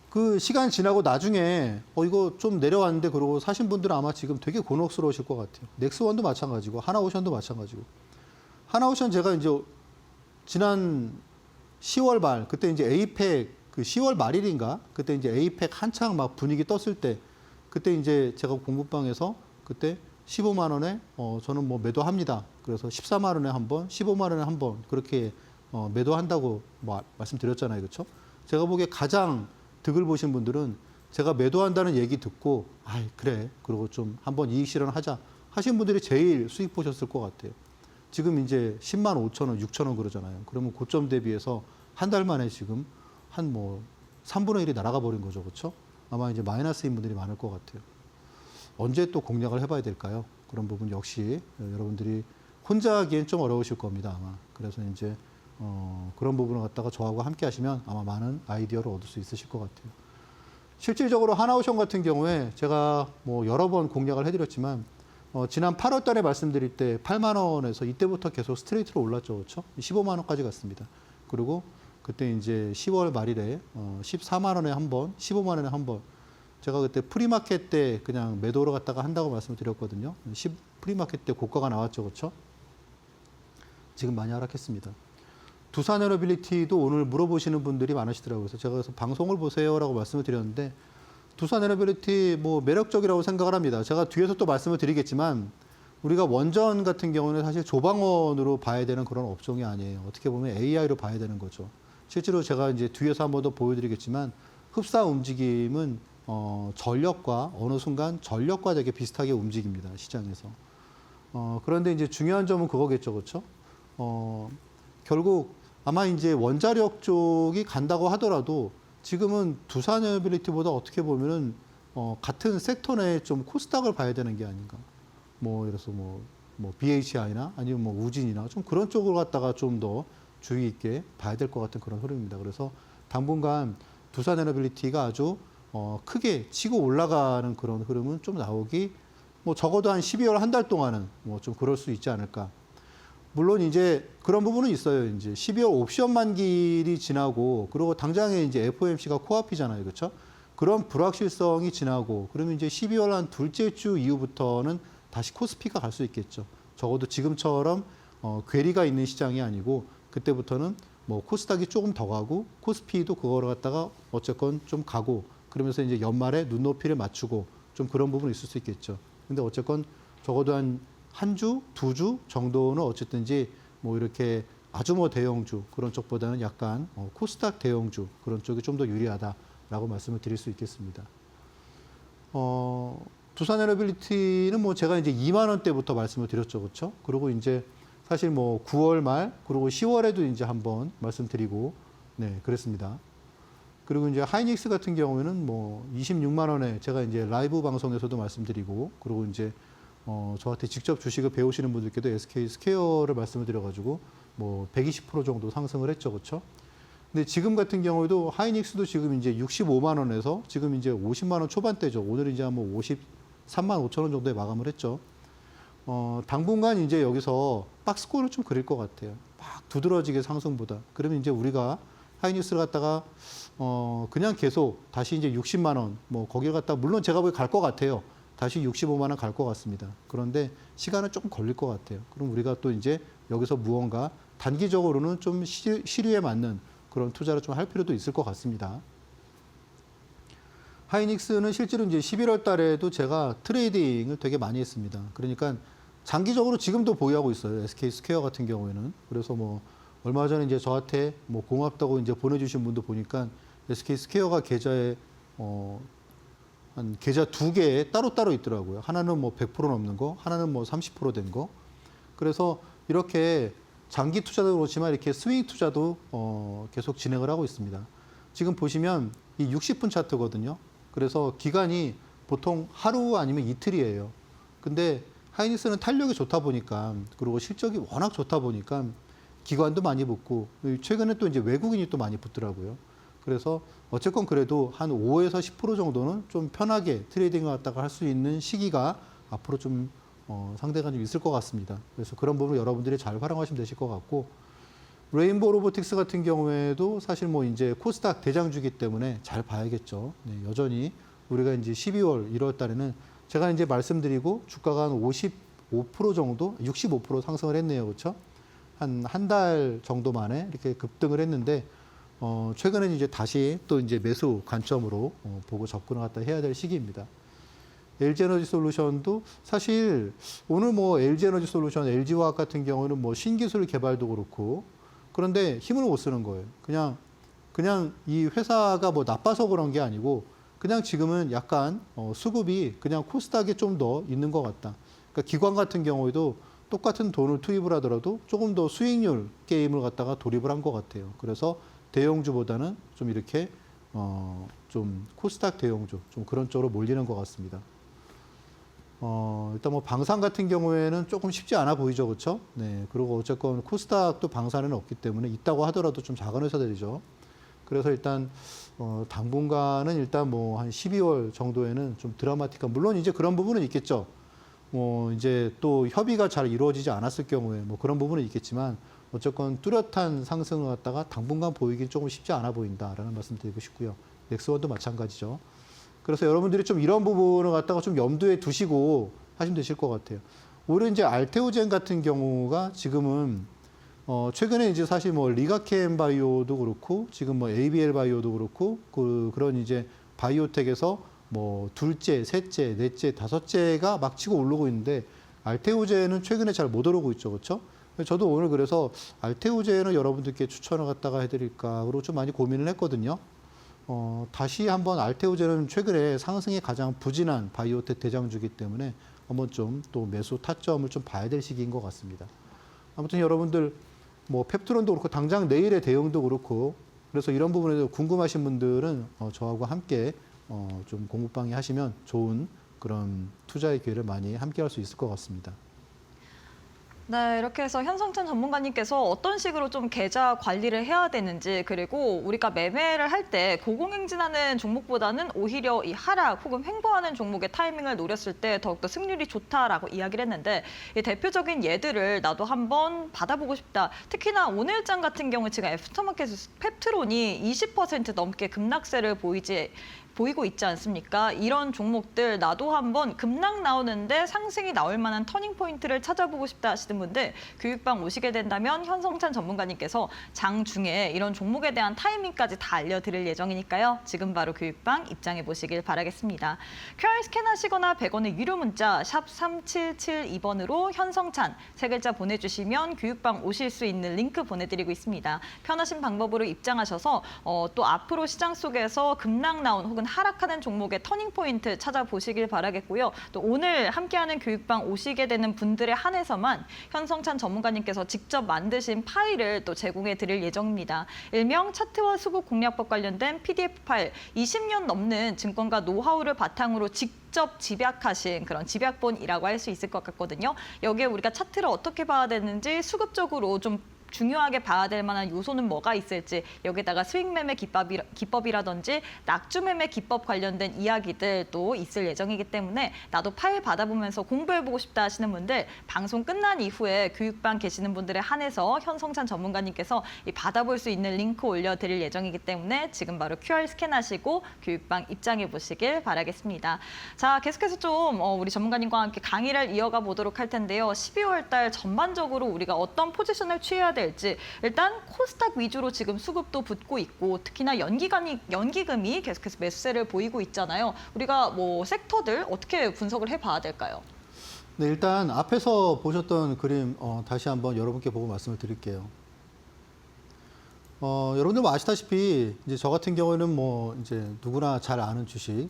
그 시간 지나고 나중에 이거 좀 내려왔는데 그러고 사신 분들은 아마 지금 되게 곤혹스러우실 것 같아요. 넥스원도 마찬가지고 하나오션도 마찬가지고. 하나오션 제가 이제 지난 10월 말 그때 이제 에이펙 그 10월 말일인가 그때 이제 에이펙 한창 막 분위기 떴을 때 그때 이제 제가 공부방에서 그때 15만 원에 저는 뭐 매도합니다. 그래서 14만 원에 한 번, 15만 원에 한 번 그렇게 매도한다고 뭐 말씀드렸잖아요, 그렇죠? 제가 보기에 가장 득을 보신 분들은 제가 매도한다는 얘기 듣고 그래 그리고 좀 한번 이익 실현하자 하신 분들이 제일 수익 보셨을 것 같아요. 지금 이제 10만 5천 원, 6천 원 그러잖아요. 그러면 고점 대비해서 한 달 만에 지금 한 뭐 3분의 1이 날아가 버린 거죠, 그렇죠? 아마 이제 마이너스인 분들이 많을 것 같아요. 언제 또 공략을 해봐야 될까요? 그런 부분 역시 여러분들이 혼자 하기엔 좀 어려우실 겁니다, 아마. 그래서 이제 그런 부분을 갖다가 저하고 함께 하시면 아마 많은 아이디어를 얻을 수 있으실 것 같아요. 실질적으로 하나오션 같은 경우에 제가 뭐 여러 번 공략을 해드렸지만 지난 8월 달에 말씀드릴 때 8만 원에서 이때부터 계속 스트레이트로 올랐죠, 그렇죠? 15만 원까지 갔습니다. 그리고 그때 이제 10월 말일에 14만 원에 한 번, 15만 원에 한 번. 제가 그때 프리마켓 때 그냥 매도로 갔다가 한다고 말씀을 드렸거든요. 프리마켓 때 고가가 나왔죠, 그렇죠? 지금 많이 하락했습니다. 두산 에너빌리티도 오늘 물어보시는 분들이 많으시더라고요. 그래서 제가 그래서 방송을 보세요라고 말씀을 드렸는데 두산 에너빌리티 뭐 매력적이라고 생각을 합니다. 제가 뒤에서 또 말씀을 드리겠지만 우리가 원전 같은 경우는 사실 조방원으로 봐야 되는 그런 업종이 아니에요. 어떻게 보면 AI로 봐야 되는 거죠. 실제로 제가 이제 뒤에서 한번 더 보여드리겠지만 흡사 움직임은 전력과 어느 순간 전력과 되게 비슷하게 움직입니다. 시장에서. 그런데 이제 중요한 점은 그거겠죠. 그렇죠? 결국 아마 이제 원자력 쪽이 간다고 하더라도 지금은 두산에너빌리티보다 어떻게 보면은 같은 섹터 내에 좀 코스닥을 봐야 되는 게 아닌가. 뭐 예를 들어서 뭐 BHI나 아니면 뭐 우진이나 좀 그런 쪽으로 갖다가 좀 더 주의 있게 봐야 될 것 같은 그런 흐름입니다. 그래서 당분간 두산에너빌리티가 아주 크게 치고 올라가는 그런 흐름은 좀 나오기 뭐 적어도 한 12월 한 달 동안은 뭐 좀 그럴 수 있지 않을까. 물론 이제 그런 부분은 있어요. 이제 12월 옵션 만기일이 지나고 그리고 당장에 이제 FOMC가 코앞이잖아요. 그렇죠? 그런 불확실성이 지나고 그러면 이제 12월 한 둘째 주 이후부터는 다시 코스피가 갈 수 있겠죠. 적어도 지금처럼 괴리가 있는 시장이 아니고 그때부터는 뭐 코스닥이 조금 더 가고 코스피도 그거를 갖다가 어쨌건 좀 가고 그러면서 이제 연말에 눈높이를 맞추고 좀 그런 부분이 있을 수 있겠죠. 근데 어쨌건 적어도 한 주, 두 주 정도는 어쨌든지 뭐 이렇게 아주 뭐 대형주 그런 쪽보다는 약간 코스닥 대형주 그런 쪽이 좀 더 유리하다라고 말씀을 드릴 수 있겠습니다. 두산에너빌리티는 뭐 제가 이제 2만 원대부터 말씀을 드렸죠, 그렇죠? 그리고 이제 사실 뭐 9월 말 그리고 10월에도 이제 한번 말씀드리고 네 그랬습니다. 그리고 이제 하이닉스 같은 경우에는 뭐 26만 원에 제가 이제 라이브 방송에서도 말씀드리고 그리고 이제 저한테 직접 주식을 배우시는 분들께도 SK 스퀘어를 말씀을 드려가지고 뭐 120% 정도 상승을 했죠, 그렇죠? 근데 지금 같은 경우에도 하이닉스도 지금 이제 65만 원에서 지금 이제 50만 원 초반대죠. 오늘 이제 뭐 53만 5천 원 정도에 마감을 했죠. 당분간 이제 여기서 박스권을 좀 그릴 것 같아요. 막 두드러지게 상승보다. 그러면 이제 우리가 하이닉스를 갖다가 그냥 계속 다시 이제 60만 원 뭐 거기를 갖다가 물론 제가 보기 갈 것 같아요. 다시 65만 원 갈 것 같습니다. 그런데 시간은 조금 걸릴 것 같아요. 그럼 우리가 또 이제 여기서 무언가 단기적으로는 좀 시류에 맞는 그런 투자를 좀 할 필요도 있을 것 같습니다. 하이닉스는 실제로 이제 11월 달에도 제가 트레이딩을 되게 많이 했습니다. 그러니까 장기적으로 지금도 보유하고 있어요. SK 스퀘어 같은 경우에는. 그래서 뭐 얼마 전에 이제 저한테 뭐 고맙다고 이제 보내주신 분도 보니까 SK 스퀘어가 계좌에 한 계좌 두 개에 따로따로 있더라고요. 하나는 뭐 100% 넘는 거, 하나는 뭐 30% 된 거. 그래서 이렇게 장기 투자도 그렇지만 이렇게 스윙 투자도 계속 진행을 하고 있습니다. 지금 보시면 이 60분 차트거든요. 그래서 기간이 보통 하루 아니면 이틀이에요. 근데 하이닉스는 탄력이 좋다 보니까 그리고 실적이 워낙 좋다 보니까 기관도 많이 붙고 최근에 또 이제 외국인이 또 많이 붙더라고요. 그래서 어쨌건 그래도 한 5에서 10% 정도는 좀 편하게 트레이딩을 갖다가 할 수 있는 시기가 앞으로 좀 상대가 좀 있을 것 같습니다. 그래서 그런 부분을 여러분들이 잘 활용하시면 되실 것 같고 레인보우 로보틱스 같은 경우에도 사실 뭐 이제 코스닥 대장주기 때문에 잘 봐야겠죠. 네, 여전히 우리가 이제 12월, 1월 달에는 제가 이제 말씀드리고 주가가 한 55% 정도, 65% 상승을 했네요. 그렇죠? 한 달 정도 만에 이렇게 급등을 했는데 최근에 이제 다시 또 이제 매수 관점으로 보고 접근을 갖다 해야 될 시기입니다. LG에너지솔루션도 사실 오늘 뭐 LG에너지솔루션, LG화학 같은 경우는 뭐 신기술 개발도 그렇고 그런데 힘을 못 쓰는 거예요. 그냥 이 회사가 뭐 나빠서 그런 게 아니고 그냥 지금은 약간 수급이 그냥 코스닥에 좀 더 있는 것 같다. 그러니까 기관 같은 경우에도 똑같은 돈을 투입을 하더라도 조금 더 수익률 게임을 갖다가 돌입을 한 것 같아요. 그래서 대형주보다는 좀 이렇게 좀 코스닥 대형주 좀 그런 쪽으로 몰리는 것 같습니다. 일단 뭐 방산 같은 경우에는 조금 쉽지 않아 보이죠, 그렇죠? 네, 그리고 어쨌건 코스닥도 방산에는 없기 때문에 있다고 하더라도 좀 작은 회사들이죠. 그래서 일단 당분간은 일단 뭐 한 12월 정도에는 좀 드라마틱한 물론 이제 그런 부분은 있겠죠. 뭐 이제 또 협의가 잘 이루어지지 않았을 경우에 뭐 그런 부분은 있겠지만 어쨌건 뚜렷한 상승을 갖다가 당분간 보이긴 조금 쉽지 않아 보인다라는 말씀 드리고 싶고요. 넥스원도 마찬가지죠. 그래서 여러분들이 좀 이런 부분을 갖다가 좀 염두에 두시고 하시면 되실 것 같아요. 오히려 이제 알테오젠 같은 경우가 지금은 최근에 이제 사실 뭐 리가켄 바이오도 그렇고 지금 뭐 ABL 바이오도 그렇고 그런 이제 바이오텍에서 뭐 둘째, 셋째, 넷째, 다섯째가 막 치고 오르고 있는데 알테오제는 최근에 잘 못 오르고 있죠, 그렇죠? 저도 오늘 그래서 알테오제는 여러분들께 추천을 갖다가 해드릴까 그리고 좀 많이 고민을 했거든요. 다시 한번 알테오제는 최근에 상승이 가장 부진한 바이오텍 대장주기 때문에 한번 좀 또 매수 타점을 좀 봐야 될 시기인 것 같습니다. 아무튼 여러분들 뭐 펩트론도 그렇고 당장 내일의 대응도 그렇고 그래서 이런 부분에 대해서 궁금하신 분들은 저하고 함께 좀 공부방해 하시면 좋은 그런 투자의 기회를 많이 함께 할 수 있을 것 같습니다. 네, 이렇게 해서 현성찬 전문가님께서 어떤 식으로 좀 계좌 관리를 해야 되는지 그리고 우리가 매매를 할 때 고공행진하는 종목보다는 오히려 이 하락 혹은 횡보하는 종목의 타이밍을 노렸을 때 더욱더 승률이 좋다라고 이야기를 했는데 이 대표적인 예들을 나도 한번 받아보고 싶다. 특히나 오늘장 같은 경우 지금 애프터마켓 펩트론이 20% 넘게 급락세를 보이고 있지 않습니까? 이런 종목들 나도 한번 급락 나오는데 상승이 나올 만한 터닝 포인트를 찾아보고 싶다 하시는 분들 교육방 오시게 된다면 현성찬 전문가님께서 장중에 이런 종목에 대한 타이밍까지 다 알려드릴 예정이니까요. 지금 바로 교육방 입장해 보시길 바라겠습니다. QR 스캔하시거나 100원의 유료 문자 샵 3772번으로 현성찬 세 글자 보내주시면 교육방 오실 수 있는 링크 보내드리고 있습니다. 편하신 방법으로 입장하셔서 또 앞으로 시장 속에서 급락 나온 혹은 하락하는 종목의 터닝 포인트 찾아보시길 바라겠고요. 또 오늘 함께하는 교육방 오시게 되는 분들에 한해서만 현성찬 전문가님께서 직접 만드신 파일을 또 제공해 드릴 예정입니다. 일명 차트와 수급 공략법 관련된 PDF 파일, 20년 넘는 증권가 노하우를 바탕으로 직접 집약하신 그런 집약본이라고 할 수 있을 것 같거든요. 여기에 우리가 차트를 어떻게 봐야 되는지 수급적으로 좀 중요하게 봐야 될 만한 요소는 뭐가 있을지 여기다가 스윙 매매 기법이라든지 낙주 매매 기법 관련된 이야기들도 있을 예정이기 때문에 나도 파일 받아보면서 공부해보고 싶다 하시는 분들 방송 끝난 이후에 교육방 계시는 분들에 한해서 현성찬 전문가님께서 이 받아볼 수 있는 링크 올려드릴 예정이기 때문에 지금 바로 QR 스캔하시고 교육방 입장해 보시길 바라겠습니다. 자, 계속해서 좀 우리 전문가님과 함께 강의를 이어가 보도록 할 텐데요. 12월 달 전반적으로 우리가 어떤 포지션을 취해야 될지 일단 코스닥 위주로 지금 수급도 붙고 있고 특히나 연기금이 계속해서 매수세를 보이고 있잖아요. 우리가 뭐 섹터들 어떻게 분석을 해봐야 될까요? 네, 일단 앞에서 보셨던 그림 다시 한번 여러분께 보고 말씀을 드릴게요. 여러분들 뭐 아시다시피 이제 저 같은 경우에는 뭐 이제 누구나 잘 아는 주식,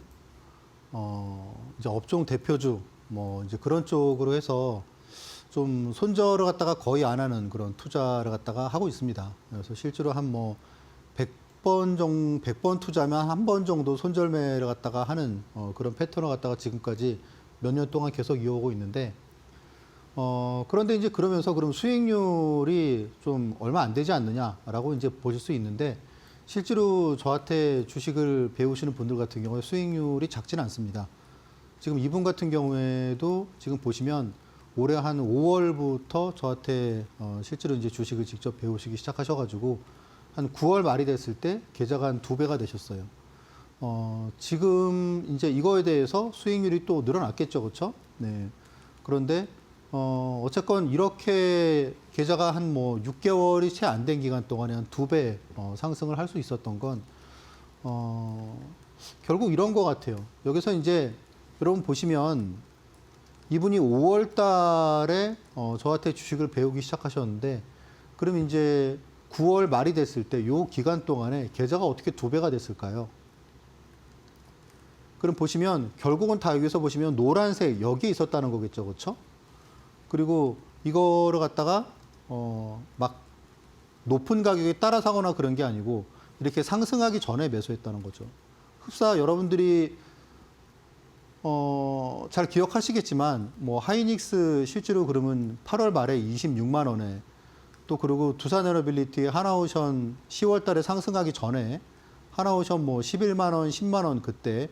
이제 업종 대표주 뭐 이제 그런 쪽으로 해서 좀 손절을 갖다가 거의 안 하는 그런 투자를 갖다가 하고 있습니다. 그래서 실제로 한 뭐 100번 투자면 한 번 정도 손절매를 갖다가 하는 그런 패턴을 갖다가 지금까지 몇 년 동안 계속 이어오고 있는데 그런데 이제 그러면서 그럼 수익률이 좀 얼마 안 되지 않느냐라고 이제 보실 수 있는데 실제로 저한테 주식을 배우시는 분들 같은 경우에 수익률이 작지는 않습니다. 지금 이분 같은 경우에도 지금 보시면 올해 한 5월부터 저한테 실제로 이제 주식을 직접 배우시기 시작하셔가지고 한 9월 말이 됐을 때 계좌가 한 2배가 되셨어요. 지금 이제 이거에 대해서 수익률이 또 늘어났겠죠, 그렇죠? 네. 그런데 어쨌건 이렇게 계좌가 한 뭐 6개월이 채 안 된 기간 동안에 한 2배 상승을 할 수 있었던 건 결국 이런 것 같아요. 여기서 이제 여러분 보시면 이분이 5월 달에 저한테 주식을 배우기 시작하셨는데 그럼 이제 9월 말이 됐을 때 이 기간 동안에 계좌가 어떻게 2배가 됐을까요? 그럼 보시면 결국은 다 여기서 보시면 노란색 여기에 있었다는 거겠죠, 그렇죠? 그리고 이거를 갖다가 막 높은 가격에 따라 사거나 그런 게 아니고 이렇게 상승하기 전에 매수했다는 거죠. 흡사 여러분들이 잘 기억하시겠지만 뭐 하이닉스 실제로 그러면 8월 말에 26만 원에 또 그리고 두산에너빌리티 하나오션 10월 달에 상승하기 전에 하나오션 뭐 11만 원, 10만 원 그때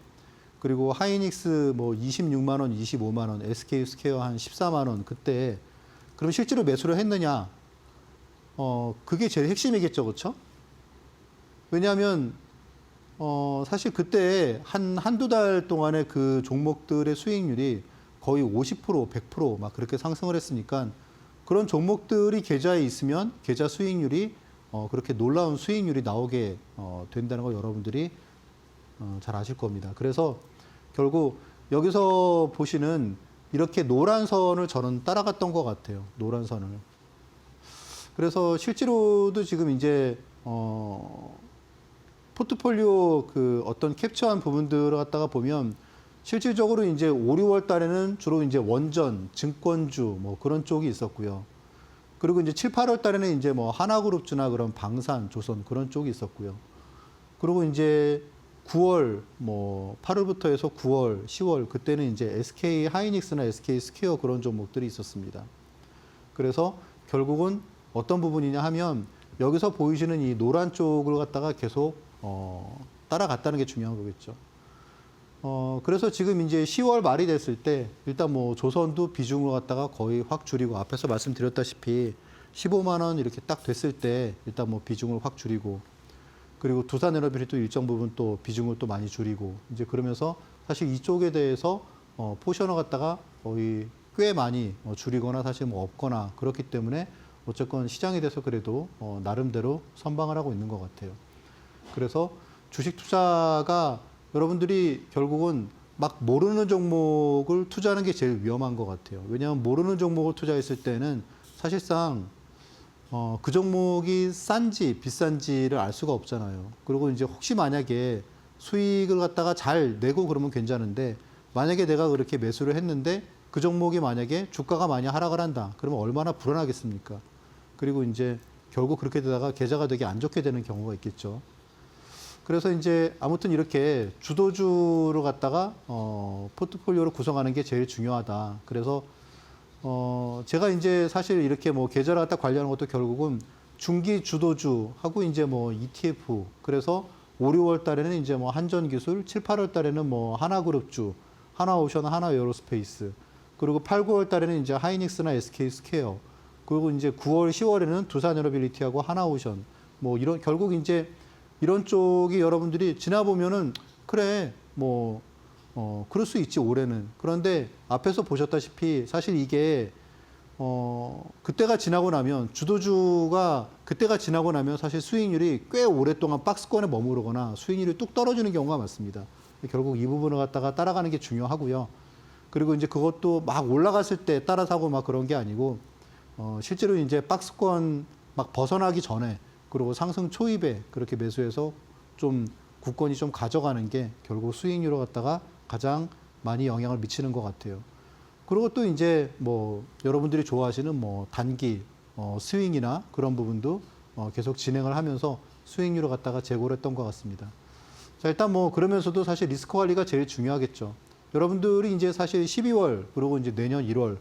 그리고 하이닉스 뭐 26만 원, 25만 원, SK 스퀘어 한 14만 원 그때 그럼 실제로 매수를 했느냐? 그게 제일 핵심이겠죠, 그렇죠? 왜냐하면 사실 그때 한두 달 동안에 그 종목들의 수익률이 거의 50%, 100%막 그렇게 상승을 했으니까 그런 종목들이 계좌에 있으면 계좌 수익률이 그렇게 놀라운 수익률이 나오게 된다는 걸 여러분들이 잘 아실 겁니다. 그래서 결국 여기서 보시는 이렇게 노란 선을 저는 따라갔던 것 같아요. 노란 선을. 그래서 실제로도 지금 이제 포트폴리오 그 어떤 캡처한 부분들을 갖다가 보면 실질적으로 이제 5, 6월 달에는 주로 이제 원전, 증권주 뭐 그런 쪽이 있었고요. 그리고 이제 7, 8월 달에는 이제 뭐 하나그룹주나 그런 방산, 조선 그런 쪽이 있었고요. 그리고 이제 9월 뭐 8월부터 해서 9월, 10월 그때는 이제 SK 하이닉스나 SK 스퀘어 그런 종목들이 있었습니다. 그래서 결국은 어떤 부분이냐 하면 여기서 보이시는 이 노란 쪽을 갖다가 계속 따라갔다는 게 중요한 거겠죠. 그래서 지금 이제 10월 말이 됐을 때 일단 뭐 조선도 비중을 갖다가 거의 확 줄이고 앞에서 말씀드렸다시피 15만 원 이렇게 딱 됐을 때 일단 뭐 비중을 확 줄이고 그리고 두산에너비를 또 일정 부분 또 비중을 또 많이 줄이고 이제 그러면서 사실 이쪽에 대해서 포션을 갖다가 거의 꽤 많이 줄이거나 사실 뭐 없거나 그렇기 때문에 어쨌건 시장에 대해서 그래도 나름대로 선방을 하고 있는 것 같아요. 그래서 주식 투자가 여러분들이 결국은 막 모르는 종목을 투자하는 게 제일 위험한 것 같아요. 왜냐하면 모르는 종목을 투자했을 때는 사실상 그 종목이 싼지 비싼지를 알 수가 없잖아요. 그리고 이제 혹시 만약에 수익을 갖다가 잘 내고 그러면 괜찮은데 만약에 내가 그렇게 매수를 했는데 그 종목이 만약에 주가가 많이 하락을 한다. 그러면 얼마나 불안하겠습니까? 그리고 이제 결국 그렇게 되다가 계좌가 되게 안 좋게 되는 경우가 있겠죠. 그래서 이제 아무튼 이렇게 주도주를 갖다가 포트폴리오를 구성하는 게 제일 중요하다. 그래서 제가 이제 사실 이렇게 뭐 계좌를 갖다 관리하는 것도 결국은 중기 주도주하고 이제 뭐 ETF 그래서 5, 6월 달에는 이제 뭐 한전기술, 7, 8월 달에는 뭐 하나그룹주, 하나오션, 하나에어로스페이스 그리고 8, 9월 달에는 이제 하이닉스나 SK 스퀘어 그리고 이제 9월, 10월에는 두산에너빌리티하고 하나오션 뭐 이런 결국 이제 이런 쪽이 여러분들이 지나보면은 그래 뭐 그럴 수 있지 올해는 그런데 앞에서 보셨다시피 사실 이게 그때가 지나고 나면 주도주가 그때가 지나고 나면 사실 수익률이 꽤 오랫동안 박스권에 머무르거나 수익률이 뚝 떨어지는 경우가 많습니다. 결국 이 부분을 갖다가 따라가는 게 중요하고요. 그리고 이제 그것도 막 올라갔을 때 따라 사고 막 그런 게 아니고 실제로 이제 박스권 막 벗어나기 전에 그리고 상승 초입에 그렇게 매수해서 좀 국권이 좀 가져가는 게 결국 수익률을 갖다가 가장 많이 영향을 미치는 것 같아요. 그리고 또 이제 뭐 여러분들이 좋아하시는 뭐 단기 스윙이나 그런 부분도 계속 진행을 하면서 수익률을 갖다가 제고를 했던 것 같습니다. 자, 일단 뭐 그러면서도 사실 리스크 관리가 제일 중요하겠죠. 여러분들이 이제 사실 12월 그리고 이제 내년 1월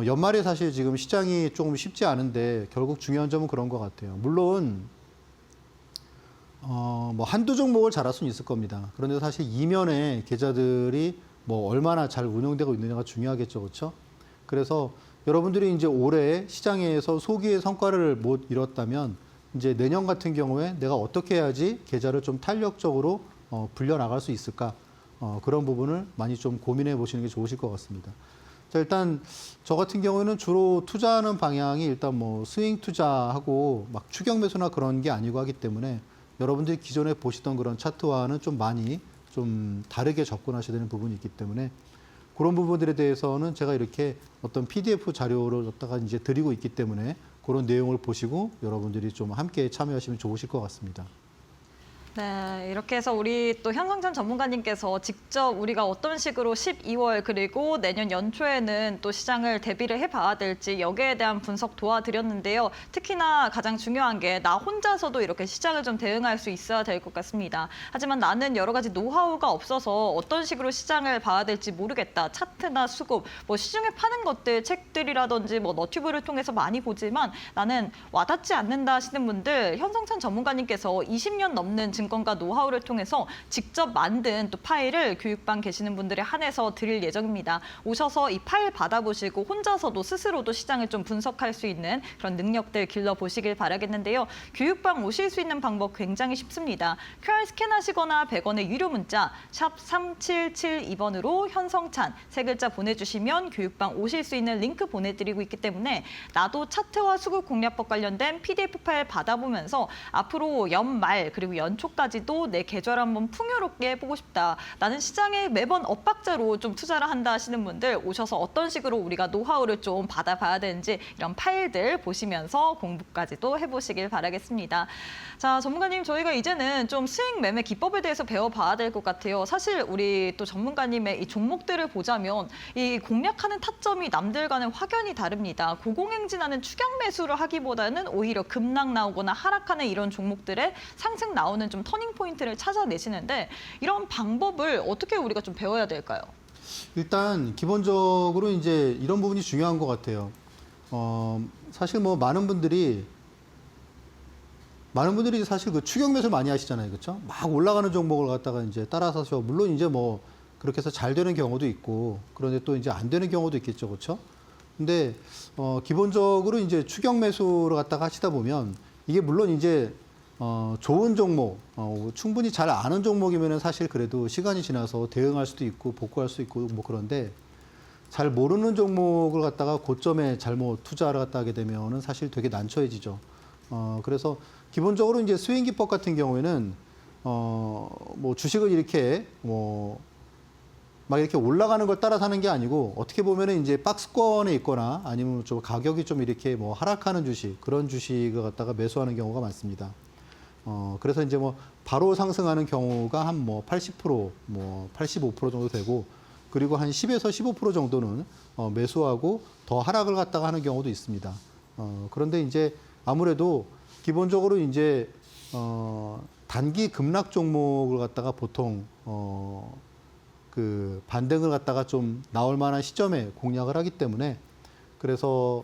연말에 사실 지금 시장이 조금 쉽지 않은데 결국 중요한 점은 그런 것 같아요. 물론 뭐 한두 종목을 잘할 수는 있을 겁니다. 그런데 사실 이면에 계좌들이 뭐 얼마나 잘 운영되고 있느냐가 중요하겠죠, 그렇죠? 그래서 여러분들이 이제 올해 시장에서 소기의 성과를 못 이뤘다면 이제 내년 같은 경우에 내가 어떻게 해야지 계좌를 좀 탄력적으로 불려 나갈 수 있을까? 그런 부분을 많이 좀 고민해 보시는 게 좋으실 것 같습니다. 자, 일단 저 같은 경우에는 주로 투자하는 방향이 일단 뭐 스윙 투자하고 막 추격 매수나 그런 게 아니고 하기 때문에 여러분들이 기존에 보시던 그런 차트와는 좀 많이 좀 다르게 접근하셔야 되는 부분이 있기 때문에 그런 부분들에 대해서는 제가 이렇게 어떤 PDF 자료로 갖다가 이제 드리고 있기 때문에 그런 내용을 보시고 여러분들이 좀 함께 참여하시면 좋으실 것 같습니다. 네, 이렇게 해서 우리 또 현성찬 전문가님께서 직접 우리가 어떤 식으로 12월 그리고 내년 연초에는 또 시장을 대비를 해봐야 될지 여기에 대한 분석 도와드렸는데요. 특히나 가장 중요한 게 나 혼자서도 이렇게 시장을 좀 대응할 수 있어야 될 것 같습니다. 하지만 나는 여러 가지 노하우가 없어서 어떤 식으로 시장을 봐야 될지 모르겠다. 차트나 수급, 뭐 시중에 파는 것들, 책들이라든지 뭐 너튜브를 통해서 많이 보지만 나는 와닿지 않는다 하시는 분들 현성찬 전문가님께서 20년 넘는 증권가 노하우를 통해서 직접 만든 또 파일을 교육반 계시는 분들에 한해서 드릴 예정입니다. 오셔서 이 파일 받아보시고 혼자서도 스스로도 시장을 좀 분석할 수 있는 그런 능력들 길러보시길 바라겠는데요. 교육방 오실 수 있는 방법 굉장히 쉽습니다. QR 스캔하시거나 100원의 유료 문자 샵 3772번으로 현성찬 세 글자 보내주시면 교육방 오실 수 있는 링크 보내드리고 있기 때문에 나도 차트와 수급 공략법 관련된 PDF 파일 받아보면서 앞으로 연말 그리고 연초 내년도까지도 내 계좌를 한번 풍요롭게 해보고 싶다. 나는 시장에 매번 엇박자로 좀 투자를 한다 하시는 분들 오셔서 어떤 식으로 우리가 노하우를 좀 받아봐야 되는지 이런 파일들 보시면서 공부까지도 해보시길 바라겠습니다. 자, 전문가님, 저희가 이제는 좀 수익 매매 기법에 대해서 배워봐야 될 것 같아요. 사실 우리 또 전문가님의 이 종목들을 보자면 이 공략하는 타점이 남들과는 확연히 다릅니다. 고공행진하는 추격 매수를 하기보다는 오히려 급락 나오거나 하락하는 이런 종목들의 상승 나오는 좀 터닝 포인트를 찾아내시는데 이런 방법을 어떻게 우리가 좀 배워야 될까요? 일단 기본적으로 이제 이런 부분이 중요한 것 같아요. 사실 뭐 많은 분들이 사실 그 추격 매수를 많이 하시잖아요. 그렇죠? 막 올라가는 종목을 갖다가 이제 따라서 물론 이제 뭐 그렇게 해서 잘 되는 경우도 있고 그런데 또 이제 안 되는 경우도 있겠죠. 그렇죠? 근데 기본적으로 이제 추격 매수를 갖다가 하시다 보면 이게 물론 이제 좋은 종목, 충분히 잘 아는 종목이면은 사실 그래도 시간이 지나서 대응할 수도 있고 복구할 수 있고 뭐 그런데 잘 모르는 종목을 갖다가 고점에 잘못 투자를 갖다 하게 되면은 사실 되게 난처해지죠. 그래서 기본적으로 이제 스윙 기법 같은 경우에는 뭐 주식을 이렇게 막 이렇게 올라가는 걸 따라 사는 게 아니고 어떻게 보면은 이제 박스권에 있거나 아니면 좀 가격이 좀 이렇게 뭐 하락하는 주식 그런 주식을 갖다가 매수하는 경우가 많습니다. 그래서 이제 뭐 바로 상승하는 경우가 한 뭐 80%, 뭐 85% 정도 되고 그리고 한 10에서 15% 정도는 매수하고 더 하락을 갖다가 하는 경우도 있습니다. 그런데 이제 아무래도 기본적으로 이제 단기 급락 종목을 갖다가 보통 그 반등을 갖다가 좀 나올 만한 시점에 공략을 하기 때문에 그래서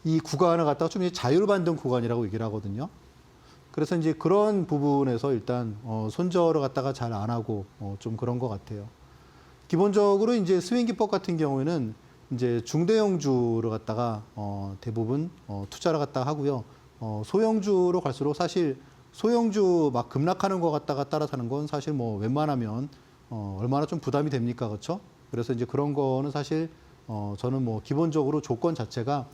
이 구간을 갖다가 좀 이제 자율 반등 구간이라고 얘기를 하거든요. 그래서 이제 그런 부분에서 일단 손절을 갖다가 잘 안 하고 좀 그런 것 같아요. 기본적으로 이제 스윙 기법 같은 경우에는 이제 중대형주를 갖다가 대부분 투자를 갖다가 하고요. 소형주로 갈수록 사실 소형주 막 급락하는 거 갖다가 따라 사는 건 사실 뭐 웬만하면 얼마나 좀 부담이 됩니까, 그렇죠? 그래서 이제 그런 거는 사실 저는 뭐 기본적으로 조건 자체가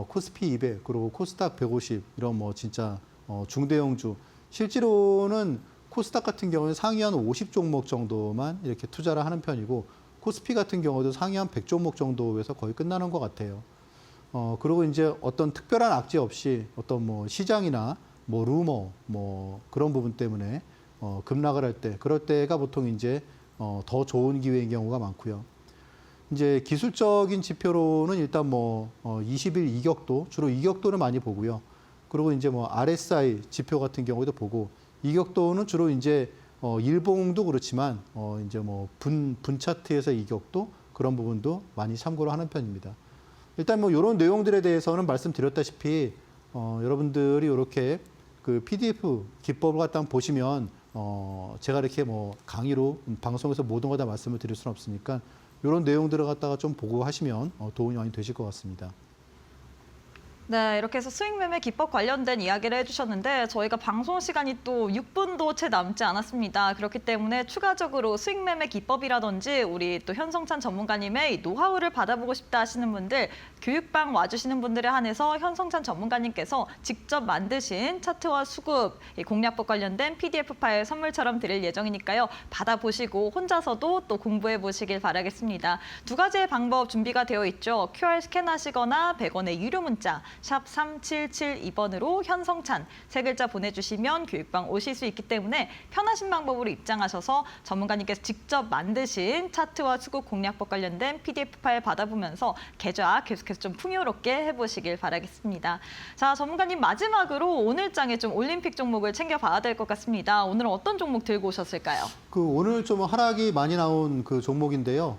코스피 200 그리고 코스닥 150 이런 뭐 진짜 중대형주 실제로는 코스닥 같은 경우는 상위 한 50종목 정도만 이렇게 투자를 하는 편이고 코스피 같은 경우도 상위 한 100종목 정도에서 거의 끝나는 것 같아요. 그리고 이제 어떤 특별한 악재 없이 어떤 뭐 시장이나 뭐 루머 뭐 그런 부분 때문에 급락을 할 때 그럴 때가 보통 이제 더 좋은 기회인 경우가 많고요. 이제 기술적인 지표로는 일단 뭐 20일 이격도 주로 이격도를 많이 보고요. 그리고 이제 뭐 RSI 지표 같은 경우도 보고 이격도는 주로 이제 일봉도 그렇지만 이제 뭐 분 차트에서 이격도 그런 부분도 많이 참고를 하는 편입니다. 일단 뭐 이런 내용들에 대해서는 말씀드렸다시피 여러분들이 이렇게 그 PDF 기법을 갖다 한번 보시면 제가 이렇게 뭐 강의로 방송에서 모든 거 다 말씀을 드릴 수는 없으니까 이런 내용들을 갖다가 좀 보고 하시면 도움이 많이 되실 것 같습니다. 네, 이렇게 해서 수익 매매 기법 관련된 이야기를 해주셨는데 저희가 방송 시간이 또 6분도 채 남지 않았습니다. 그렇기 때문에 추가적으로 수익 매매 기법이라든지 우리 또 현성찬 전문가님의 노하우를 받아보고 싶다 하시는 분들 교육방 와주시는 분들에 한해서 현성찬 전문가님께서 직접 만드신 차트와 수급, 공략법 관련된 PDF 파일 선물처럼 드릴 예정이니까요. 받아보시고 혼자서도 또 공부해 보시길 바라겠습니다. 두 가지의 방법 준비가 되어 있죠. QR 스캔하시거나 100원의 유료 문자 샵 3772번으로 현성찬 세 글자 보내주시면 교육방 오실 수 있기 때문에 편하신 방법으로 입장하셔서 전문가님께서 직접 만드신 차트와 수급 공략법 관련된 PDF 파일 받아보면서 계좌 계속해서 좀 풍요롭게 해보시길 바라겠습니다. 자, 전문가님 마지막으로 오늘 장에 좀 올림픽 종목을 챙겨봐야 될 것 같습니다. 오늘은 어떤 종목 들고 오셨을까요? 그 오늘 좀 하락이 많이 나온 그 종목인데요.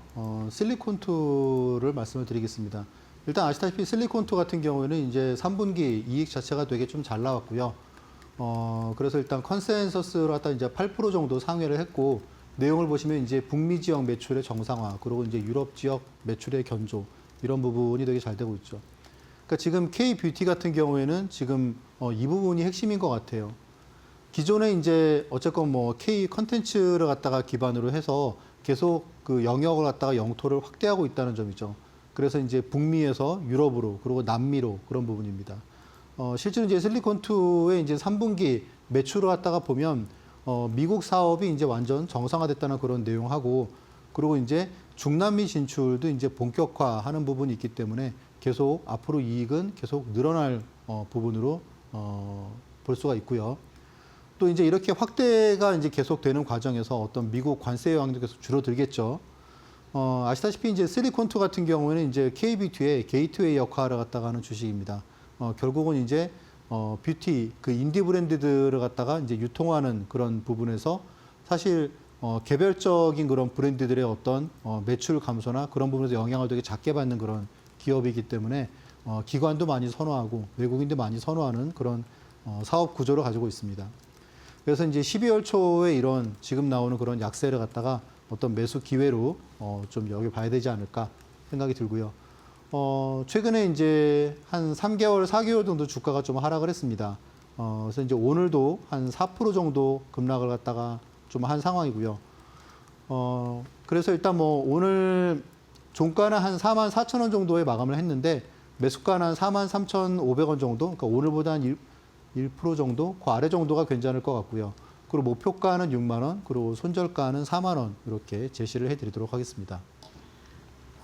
실리콘투를 말씀을 드리겠습니다. 일단 아시다시피 실리콘투 같은 경우에는 이제 3분기 이익 자체가 되게 좀 잘 나왔고요. 그래서 일단 컨센서스로 갖다 이제 8% 정도 상회를 했고 내용을 보시면 이제 북미 지역 매출의 정상화 그리고 이제 유럽 지역 매출의 견조 이런 부분이 되게 잘 되고 있죠. 그러니까 지금 K-뷰티 같은 경우에는 지금 이 부분이 핵심인 것 같아요. 기존에 이제 어쨌건 뭐 K 컨텐츠를 갖다가 기반으로 해서 계속 그 영역을 갖다가 영토를 확대하고 있다는 점이죠. 그래서 이제 북미에서 유럽으로 그리고 남미로 그런 부분입니다. 실제로 이제 실리콘투의 이제 3분기 매출을 갖다가 보면 미국 사업이 이제 완전 정상화됐다는 그런 내용하고 그리고 이제 중남미 진출도 이제 본격화하는 부분이 있기 때문에 계속 앞으로 이익은 계속 늘어날 부분으로 볼 수가 있고요. 또 이제 이렇게 확대가 이제 계속되는 과정에서 어떤 미국 관세 영향도 계속 줄어들겠죠. 아시다시피 이제 실리콘2 같은 경우에는 이제 KBT의 게이트웨이 역할을 갖다가 하는 주식입니다. 결국은 이제 뷰티 그 인디 브랜드들을 갖다가 이제 유통하는 그런 부분에서 사실 개별적인 그런 브랜드들의 어떤 매출 감소나 그런 부분에서 영향을 되게 작게 받는 그런 기업이기 때문에 기관도 많이 선호하고 외국인도 많이 선호하는 그런 사업 구조를 가지고 있습니다. 그래서 이제 12월 초에 이런 지금 나오는 그런 약세를 갖다가 어떤 매수 기회로 좀 여겨봐야 되지 않을까 생각이 들고요. 최근에 이제 한 3개월, 4개월 정도 주가가 좀 하락을 했습니다. 그래서 이제 오늘도 한 4% 정도 급락을 갖다가 좀 한 상황이고요. 그래서 일단 뭐 오늘 종가는 한 44,000원 정도에 마감을 했는데 매수가는 한 43,500원 정도, 그러니까 오늘보다 한 1% 정도, 그 아래 정도가 괜찮을 것 같고요. 그리고 목표가는 6만 원, 그리고 손절가는 4만 원 이렇게 제시를 해드리도록 하겠습니다.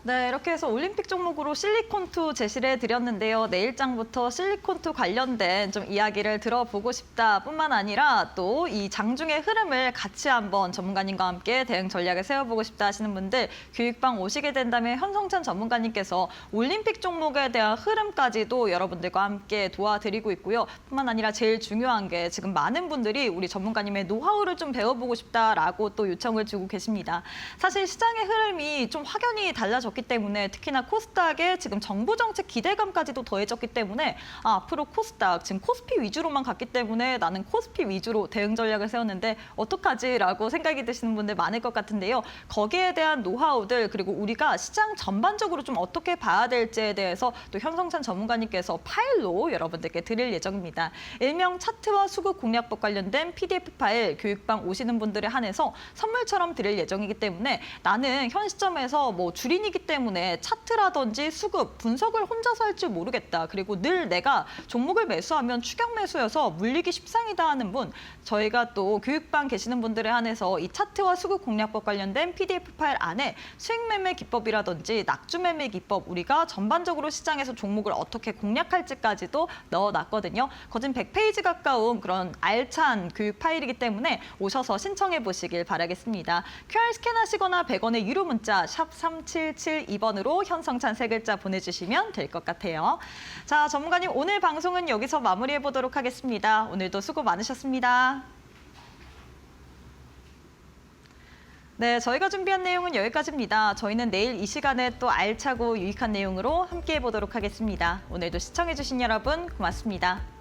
네, 이렇게 해서 올림픽 종목으로 실리콘2 제시를 해드렸는데요. 내일장부터 실리콘2 관련된 좀 이야기를 들어보고 싶다 뿐만 아니라 또 이 장중의 흐름을 같이 한번 전문가님과 함께 대응 전략을 세워보고 싶다 하시는 분들 교육방 오시게 된다면 현성찬 전문가님께서 올림픽 종목에 대한 흐름까지도 여러분들과 함께 도와드리고 있고요. 뿐만 아니라 제일 중요한 게 지금 많은 분들이 우리 전문가님의 노하우를 좀 배워보고 싶다라고 또 요청을 주고 계십니다. 사실 시장의 흐름이 좀 확연히 달라졌기 때문에 특히나 코스닥에 지금 정부 정책 기대감까지도 더해졌기 때문에 앞으로 코스닥 지금 코스피 위주로만 갔기 때문에 나는 코스피 위주로 대응 전략을 세웠는데 어떡하지라고 생각이 드시는 분들 많을 것 같은데요. 거기에 대한 노하우들 그리고 우리가 시장 전반적으로 좀 어떻게 봐야 될지에 대해서 또 현성찬 전문가님께서 파일로 여러분들께 드릴 예정입니다. 일명 차트와 수급 공략법 관련된 PDF 파일 교육방 오시는 분들에 한해서 선물처럼 드릴 예정이기 때문에 나는 현 시점에서 뭐 주린이기 때문에 차트라든지 수급, 분석을 혼자서 할 줄 모르겠다. 그리고 늘 내가 종목을 매수하면 추격 매수여서 물리기 십상이다 하는 분, 저희가 또 교육방 계시는 분들에 한해서 이 차트와 수급 공략법 관련된 PDF 파일 안에 수익 매매 기법이라든지 낙주 매매 기법, 우리가 전반적으로 시장에서 종목을 어떻게 공략할지까지도 넣어놨거든요. 거진 100페이지 가까운 그런 알찬 교육 파일이기 때문에 오셔서 신청해 보시길 바라겠습니다. QR 스캔하시거나 100원의 유료 문자 샵 3772번으로 현성찬 세 글자 보내주시면 될 것 같아요. 자, 전문가님 오늘 방송은 여기서 마무리해 보도록 하겠습니다. 오늘도 수고 많으셨습니다. 네, 저희가 준비한 내용은 여기까지입니다. 저희는 내일 이 시간에 또 알차고 유익한 내용으로 함께해 보도록 하겠습니다. 오늘도 시청해 주신 여러분 고맙습니다.